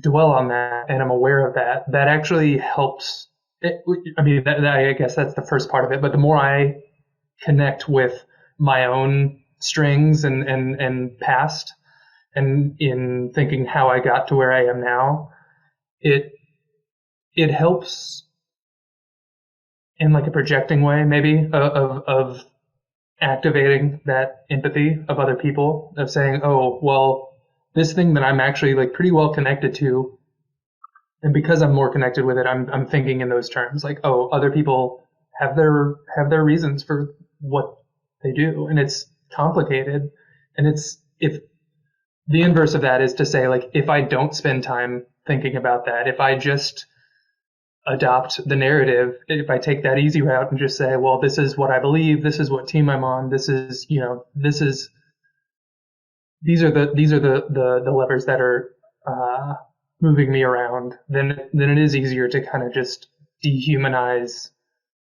Speaker 2: dwell on that and I'm aware of that actually helps. I guess that's the first part of it. But the more I connect with my own strings and past, and in thinking how I got to where I am now, it helps in, like, a projecting way, maybe, of activating that empathy of other people, of saying, oh, well, this thing that I'm actually, like, pretty well connected to, and because I'm more connected with it, I'm thinking in those terms, like, oh, other people have their reasons for what they do, and it's complicated, and if the inverse of that is to say, like, if I don't spend time thinking about that, if I just adopt the narrative, if I take that easy route and just say, well, this is what I believe, this is what team I'm on, these are the levers that are moving me around, then it is easier to kind of just dehumanize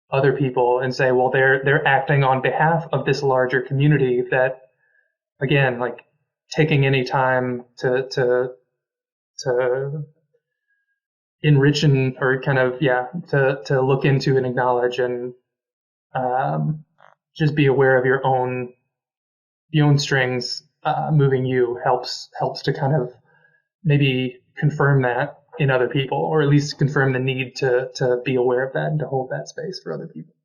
Speaker 2: other people and say, well, they're acting on behalf of this larger community that, again, like taking any time to enrich or kind of, to look into and acknowledge and just be aware of your own strings moving you helps to kind of maybe confirm that in other people, or at least confirm the need to be aware of that and to hold that space for other people.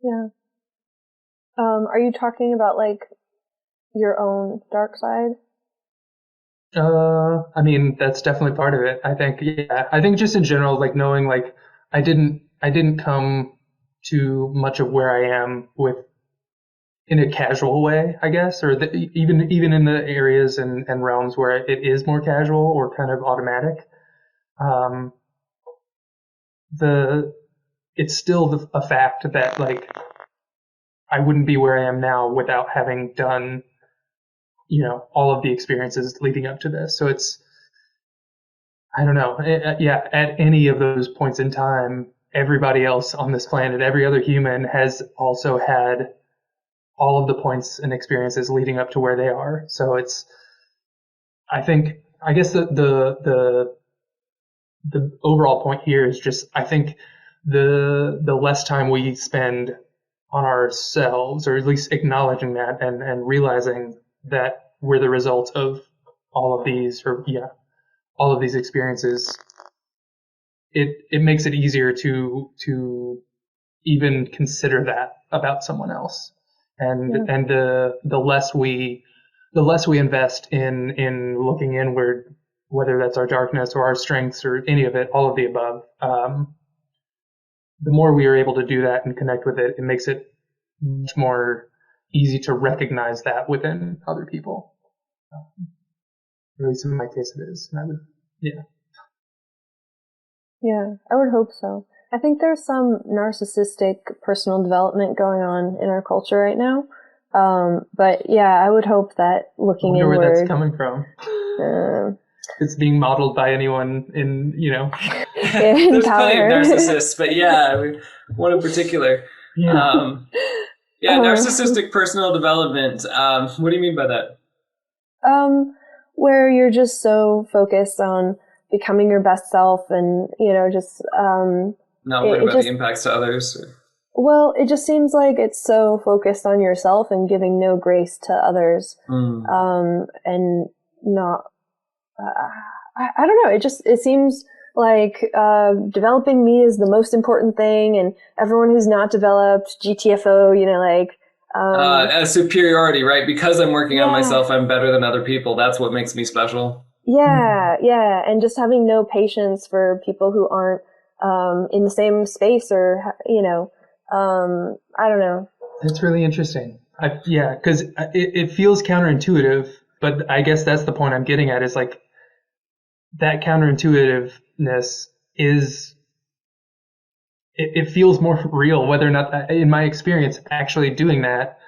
Speaker 4: Yeah. Are you talking about like your own dark side?
Speaker 2: I mean, that's definitely part of it. I think just in general, like knowing like I didn't come to much of where I am in a casual way, I guess, or even in the areas and realms where it is more casual or kind of automatic. It's still a fact that like I wouldn't be where I am now without having done, all of the experiences leading up to this. So it's, I don't know, at any of those points in time, everybody else on this planet, every other human has also had all of the points and experiences leading up to where they are. So it's, I guess the overall point here is just, I think the less time we spend on ourselves, or at least acknowledging that and realizing that we're the result of all of these, experiences, it makes it easier to even consider that about someone else. And the less we invest in looking inward, whether that's our darkness or our strengths or any of it, all of the above, the more we are able to do that and connect with it, it makes it much more easy to recognize that within other people. At least in my case it is. And I would,
Speaker 4: Yeah, I would hope so. I think there's some narcissistic personal development going on in our culture right now. But yeah, I would hope that looking inward.
Speaker 2: I wonder where that's coming from. It's being modeled by anyone in,
Speaker 3: There's plenty of narcissists, but one in particular.
Speaker 2: Yeah.
Speaker 3: Narcissistic personal development. What do you mean by that?
Speaker 4: Where you're just so focused on becoming your best self and, just...
Speaker 3: not worried about the impacts to others? Or?
Speaker 4: Well, it just seems like it's so focused on yourself and giving no grace to others. And not... I don't know. It seems like developing me is the most important thing, and everyone who's not developed, GTFO,
Speaker 3: a superiority, right? Because I'm working on myself, I'm better than other people. That's what makes me special.
Speaker 4: Yeah, and just having no patience for people who aren't in the same space, or I don't know.
Speaker 2: That's really interesting. Because it feels counterintuitive, but I guess that's the point I'm getting at. Is like that counterintuitiveness is. It feels more real, whether or not, in my experience, actually doing that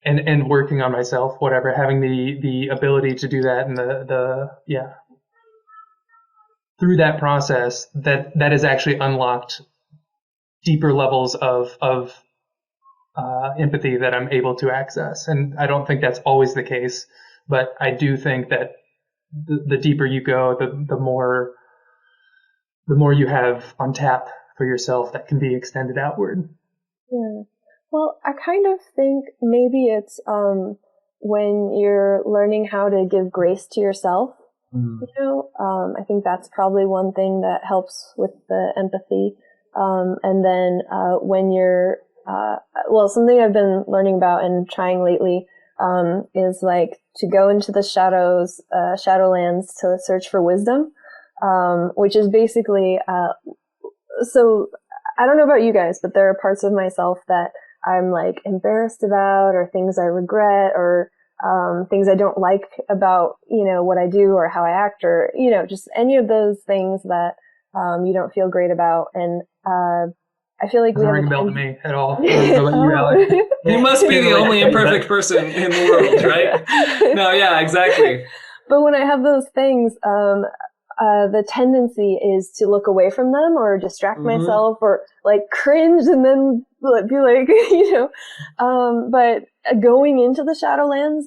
Speaker 2: and working on myself, whatever, having the ability to do that, and through that process, that has actually unlocked deeper levels of empathy that I'm able to access. And I don't think that's always the case, but I do think that the deeper you go, the more you have on tap for yourself that can be extended outward.
Speaker 4: Yeah. Well, I kind of think maybe it's when you're learning how to give grace to yourself. I think that's probably one thing that helps with the empathy. And then when you're something I've been learning about and trying lately is like to go into the shadowlands to search for wisdom, which is basically so I don't know about you guys, but there are parts of myself that I'm like embarrassed about, or things I regret, or things I don't like about, what I do or how I act, or, just any of those things that you don't feel great about. And I feel like we
Speaker 2: doesn't ring a bell to me at all. You, Alec.
Speaker 3: You must be the only imperfect person in the world, right? No, yeah, exactly.
Speaker 4: But when I have those things, the tendency is to look away from them or distract myself or like cringe and then be like, but going into the Shadowlands,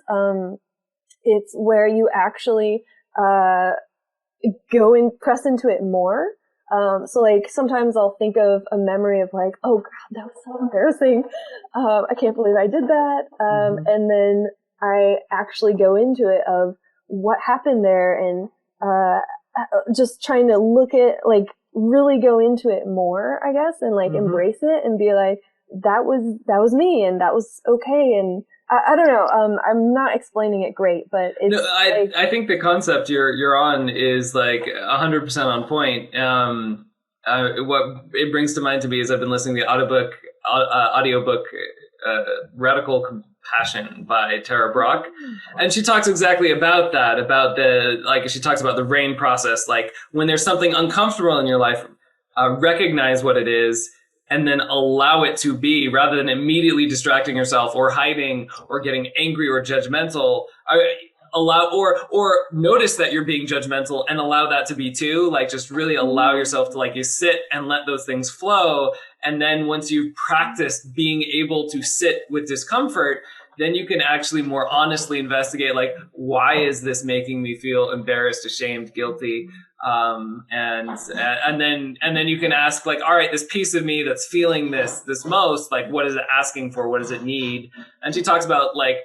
Speaker 4: it's where you actually go and press into it more. So like sometimes I'll think of a memory of like, oh God, that was so embarrassing. I can't believe I did that. And then I actually go into it of what happened there and just trying to look at, like, really go into it more, I guess, and like embrace it and be like, that was me and that was okay. And I don't know. I'm not explaining it great, but it's.
Speaker 3: No, I think the concept you're on is like 100% on point. What it brings to mind to me is I've been listening to the audiobook Radical Compassion by Tara Brach, and she talks exactly about that. She talks about the RAIN process, like when there's something uncomfortable in your life, recognize what it is. And then allow it to be, rather than immediately distracting yourself or hiding or getting angry or judgmental. Or notice that you're being judgmental and allow that to be too. Like just really allow yourself to you sit and let those things flow. And then once you've practiced being able to sit with discomfort, then you can actually more honestly investigate, like, why is this making me feel embarrassed, ashamed, guilty? And then you can ask, like, all right, this piece of me that's feeling this most, like, what is it asking for? What does it need? And she talks about, like,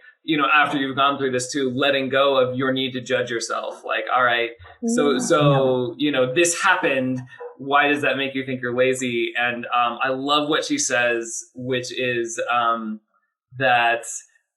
Speaker 3: after you've gone through this too, letting go of your need to judge yourself. Like, all right, so this happened. Why does that make you think you're lazy? And I love what she says, which is that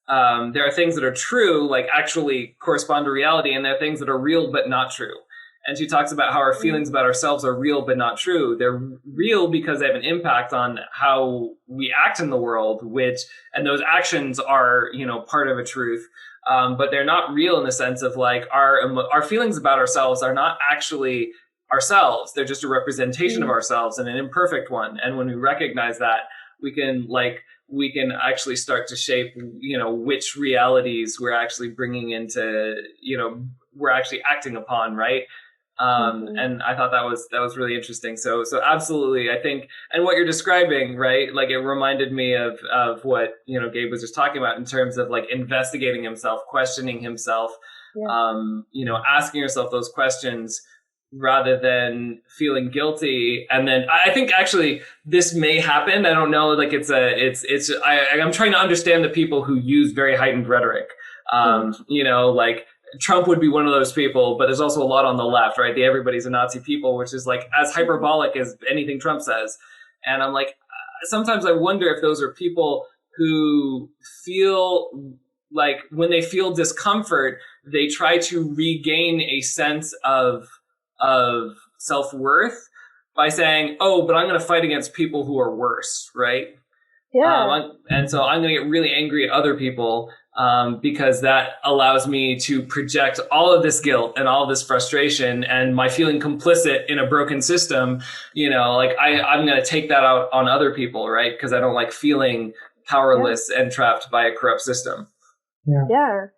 Speaker 3: there are things that are true, like actually correspond to reality, and there are things that are real but not true. And she talks about how our feelings about ourselves are real but not true. They're real because they have an impact on how we act in the world, and those actions are, part of a truth. But they're not real in the sense of like our feelings about ourselves are not actually ourselves. They're just a representation of ourselves, and an imperfect one. And when we recognize that, we can actually start to shape, which realities we're actually bringing into, we're actually acting upon, right? And I thought that was really interesting. So absolutely, I think, and what you're describing, right? Like it reminded me of what, Gabe was just talking about in terms of like investigating himself, questioning himself, asking yourself those questions rather than feeling guilty. And then I think actually this may happen. I don't know. Like I'm trying to understand the people who use very heightened rhetoric. Like Trump would be one of those people, but there's also a lot on the left, right? The everybody's a Nazi people, which is like as hyperbolic as anything Trump says. And I'm like, sometimes I wonder if those are people who feel like when they feel discomfort, they try to regain a sense of self-worth by saying, oh, but I'm going to fight against people who are worse, right?
Speaker 4: Yeah.
Speaker 3: And so I'm going to get really angry at other people because that allows me to project all of this guilt and all of this frustration and my feeling complicit in a broken system. I'm going to take that out on other people, right? Because I don't like feeling powerless and trapped by a corrupt system.
Speaker 2: Yeah,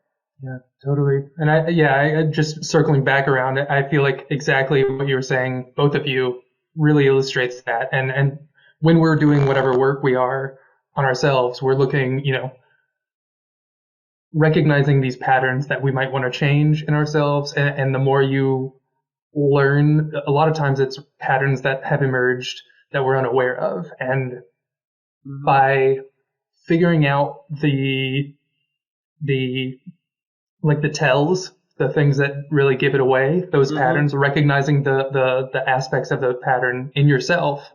Speaker 2: totally. And I just circling back around, I feel like exactly what you were saying, both of you, really illustrates that. And when we're doing whatever work we are on ourselves, we're looking, recognizing these patterns that we might want to change in ourselves. And the more you learn, a lot of times it's patterns that have emerged that we're unaware of. And by figuring out the tells, the things that really give it away, those patterns, recognizing the aspects of the pattern in yourself.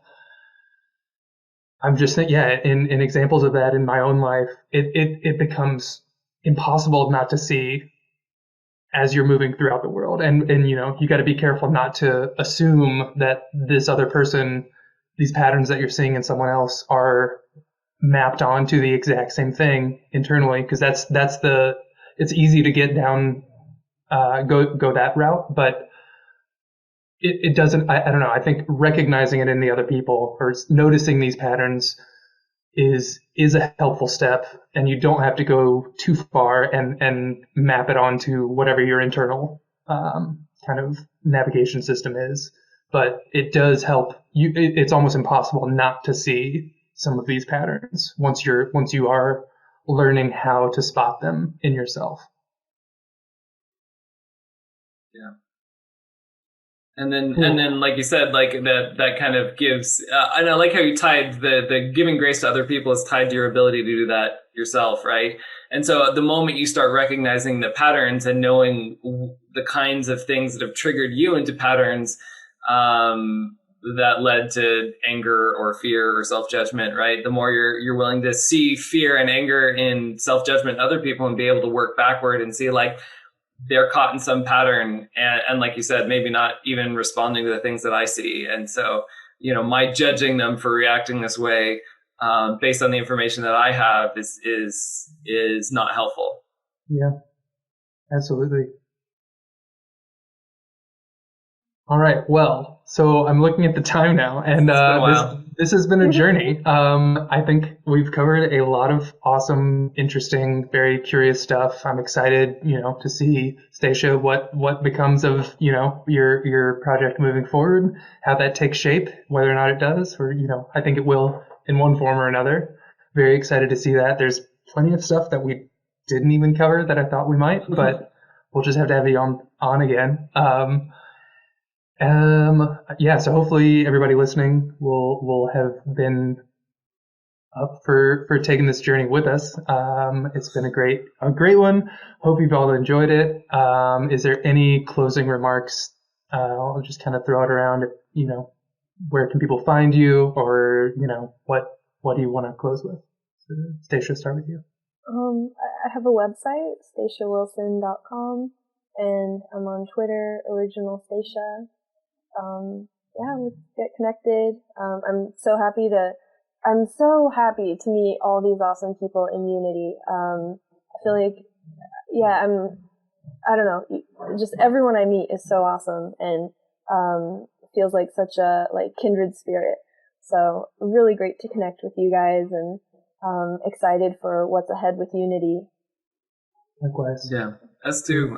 Speaker 2: I'm just saying, in examples of that in my own life, it becomes impossible not to see as you're moving throughout the world. And you got to be careful not to assume that this other person, these patterns that you're seeing in someone else are mapped onto the exact same thing internally, because it's easy to get down, go that route, but it doesn't, I don't know. I think recognizing it in the other people or noticing these patterns is a helpful step, and you don't have to go too far and map it onto whatever your internal kind of navigation system is, but it does help you. It's almost impossible not to see some of these patterns once you are learning how to spot them in yourself.
Speaker 3: Yeah. And then, like you said, like that kind of gives, and I like how you tied the giving grace to other people is tied to your ability to do that yourself, right? And so the moment you start recognizing the patterns and knowing the kinds of things that have triggered you into patterns, that led to anger or fear or self-judgment, right? The more you're willing to see fear and anger in self-judgment in other people and be able to work backward and see like, they're caught in some pattern and like you said, maybe not even responding to the things that I see. And so, my judging them for reacting this way, based on the information that I have is not helpful.
Speaker 2: Yeah, absolutely. All right. Well, so I'm looking at the time now, and this has been a journey. I think we've covered a lot of awesome, interesting, very curious stuff. I'm excited, to see, Stacia, what becomes of, your project moving forward, how that takes shape, whether or not it does, or, I think it will in one form or another. Very excited to see that. There's plenty of stuff that we didn't even cover that I thought we might, but we'll just have to have you on again. So hopefully everybody listening will have been up for taking this journey with us. It's been a great one. Hope you've all enjoyed it. Is there any closing remarks? I'll just kind of throw it around. Where can people find you, or what do you want to close with? So, Stacia, start with you.
Speaker 4: I have a website, staciawilson.com, and I'm on Twitter, Original Stacia. Let's get connected. I'm so happy to meet all these awesome people in Unity. I feel like, I don't know, just everyone I meet is so awesome, and feels like such a kindred spirit. So really great to connect with you guys, and excited for what's ahead with Unity.
Speaker 2: Likewise.
Speaker 3: Yeah, us too.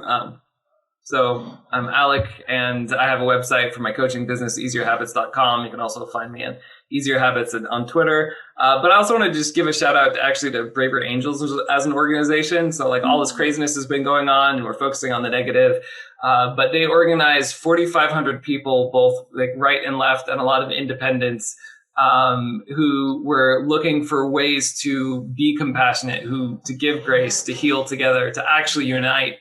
Speaker 3: So I'm Alec, and I have a website for my coaching business, easierhabits.com. You can also find me on Easier Habits on Twitter. But I also want to just give a shout out to Braver Angels as an organization. So all this craziness has been going on, and we're focusing on the negative. But they organize 4,500 people, both right and left, and a lot of independents, who were looking for ways to be compassionate, to give grace, to heal together, to actually unite.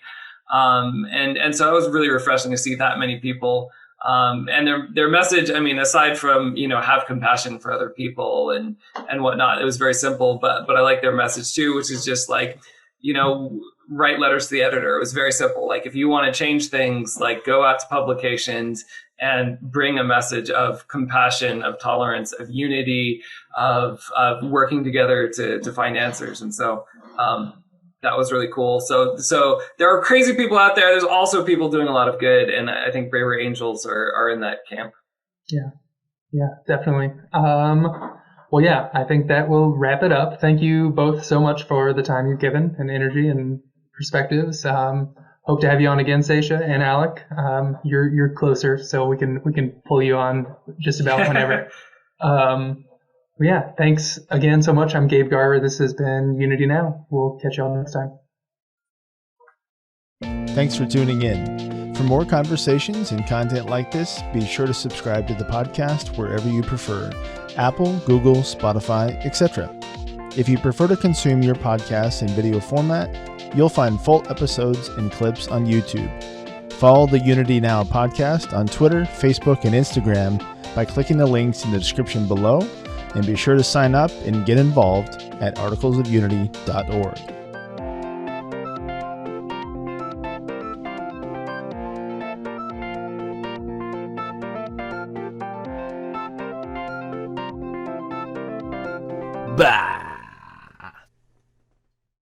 Speaker 3: And so it was really refreshing to see that many people. And their message, aside from, have compassion for other people and whatnot, it was very simple, but I like their message too, which is just write letters to the editor. It was very simple. If you want to change things, go out to publications and bring a message of compassion, of tolerance, of unity, of working together to find answers. And so, that was really cool. So there are crazy people out there. There's also people doing a lot of good, and I think Braver Angels are in that camp.
Speaker 2: Yeah, definitely. I think that will wrap it up. Thank you both so much for the time you've given and energy and perspectives. Hope to have you on again, Stacia and Alec. You're closer, so we can pull you on just about whenever. Thanks again so much. I'm Gabe Garver. This has been Unity Now. We'll catch you all next time.
Speaker 1: Thanks for tuning in. For more conversations and content like this, be sure to subscribe to the podcast wherever you prefer: Apple, Google, Spotify, etc. If you prefer to consume your podcasts in video format, you'll find full episodes and clips on YouTube. Follow the Unity Now podcast on Twitter, Facebook, and Instagram by clicking the links in the description below. And be sure to sign up and get involved at articlesofunity.org. Bye.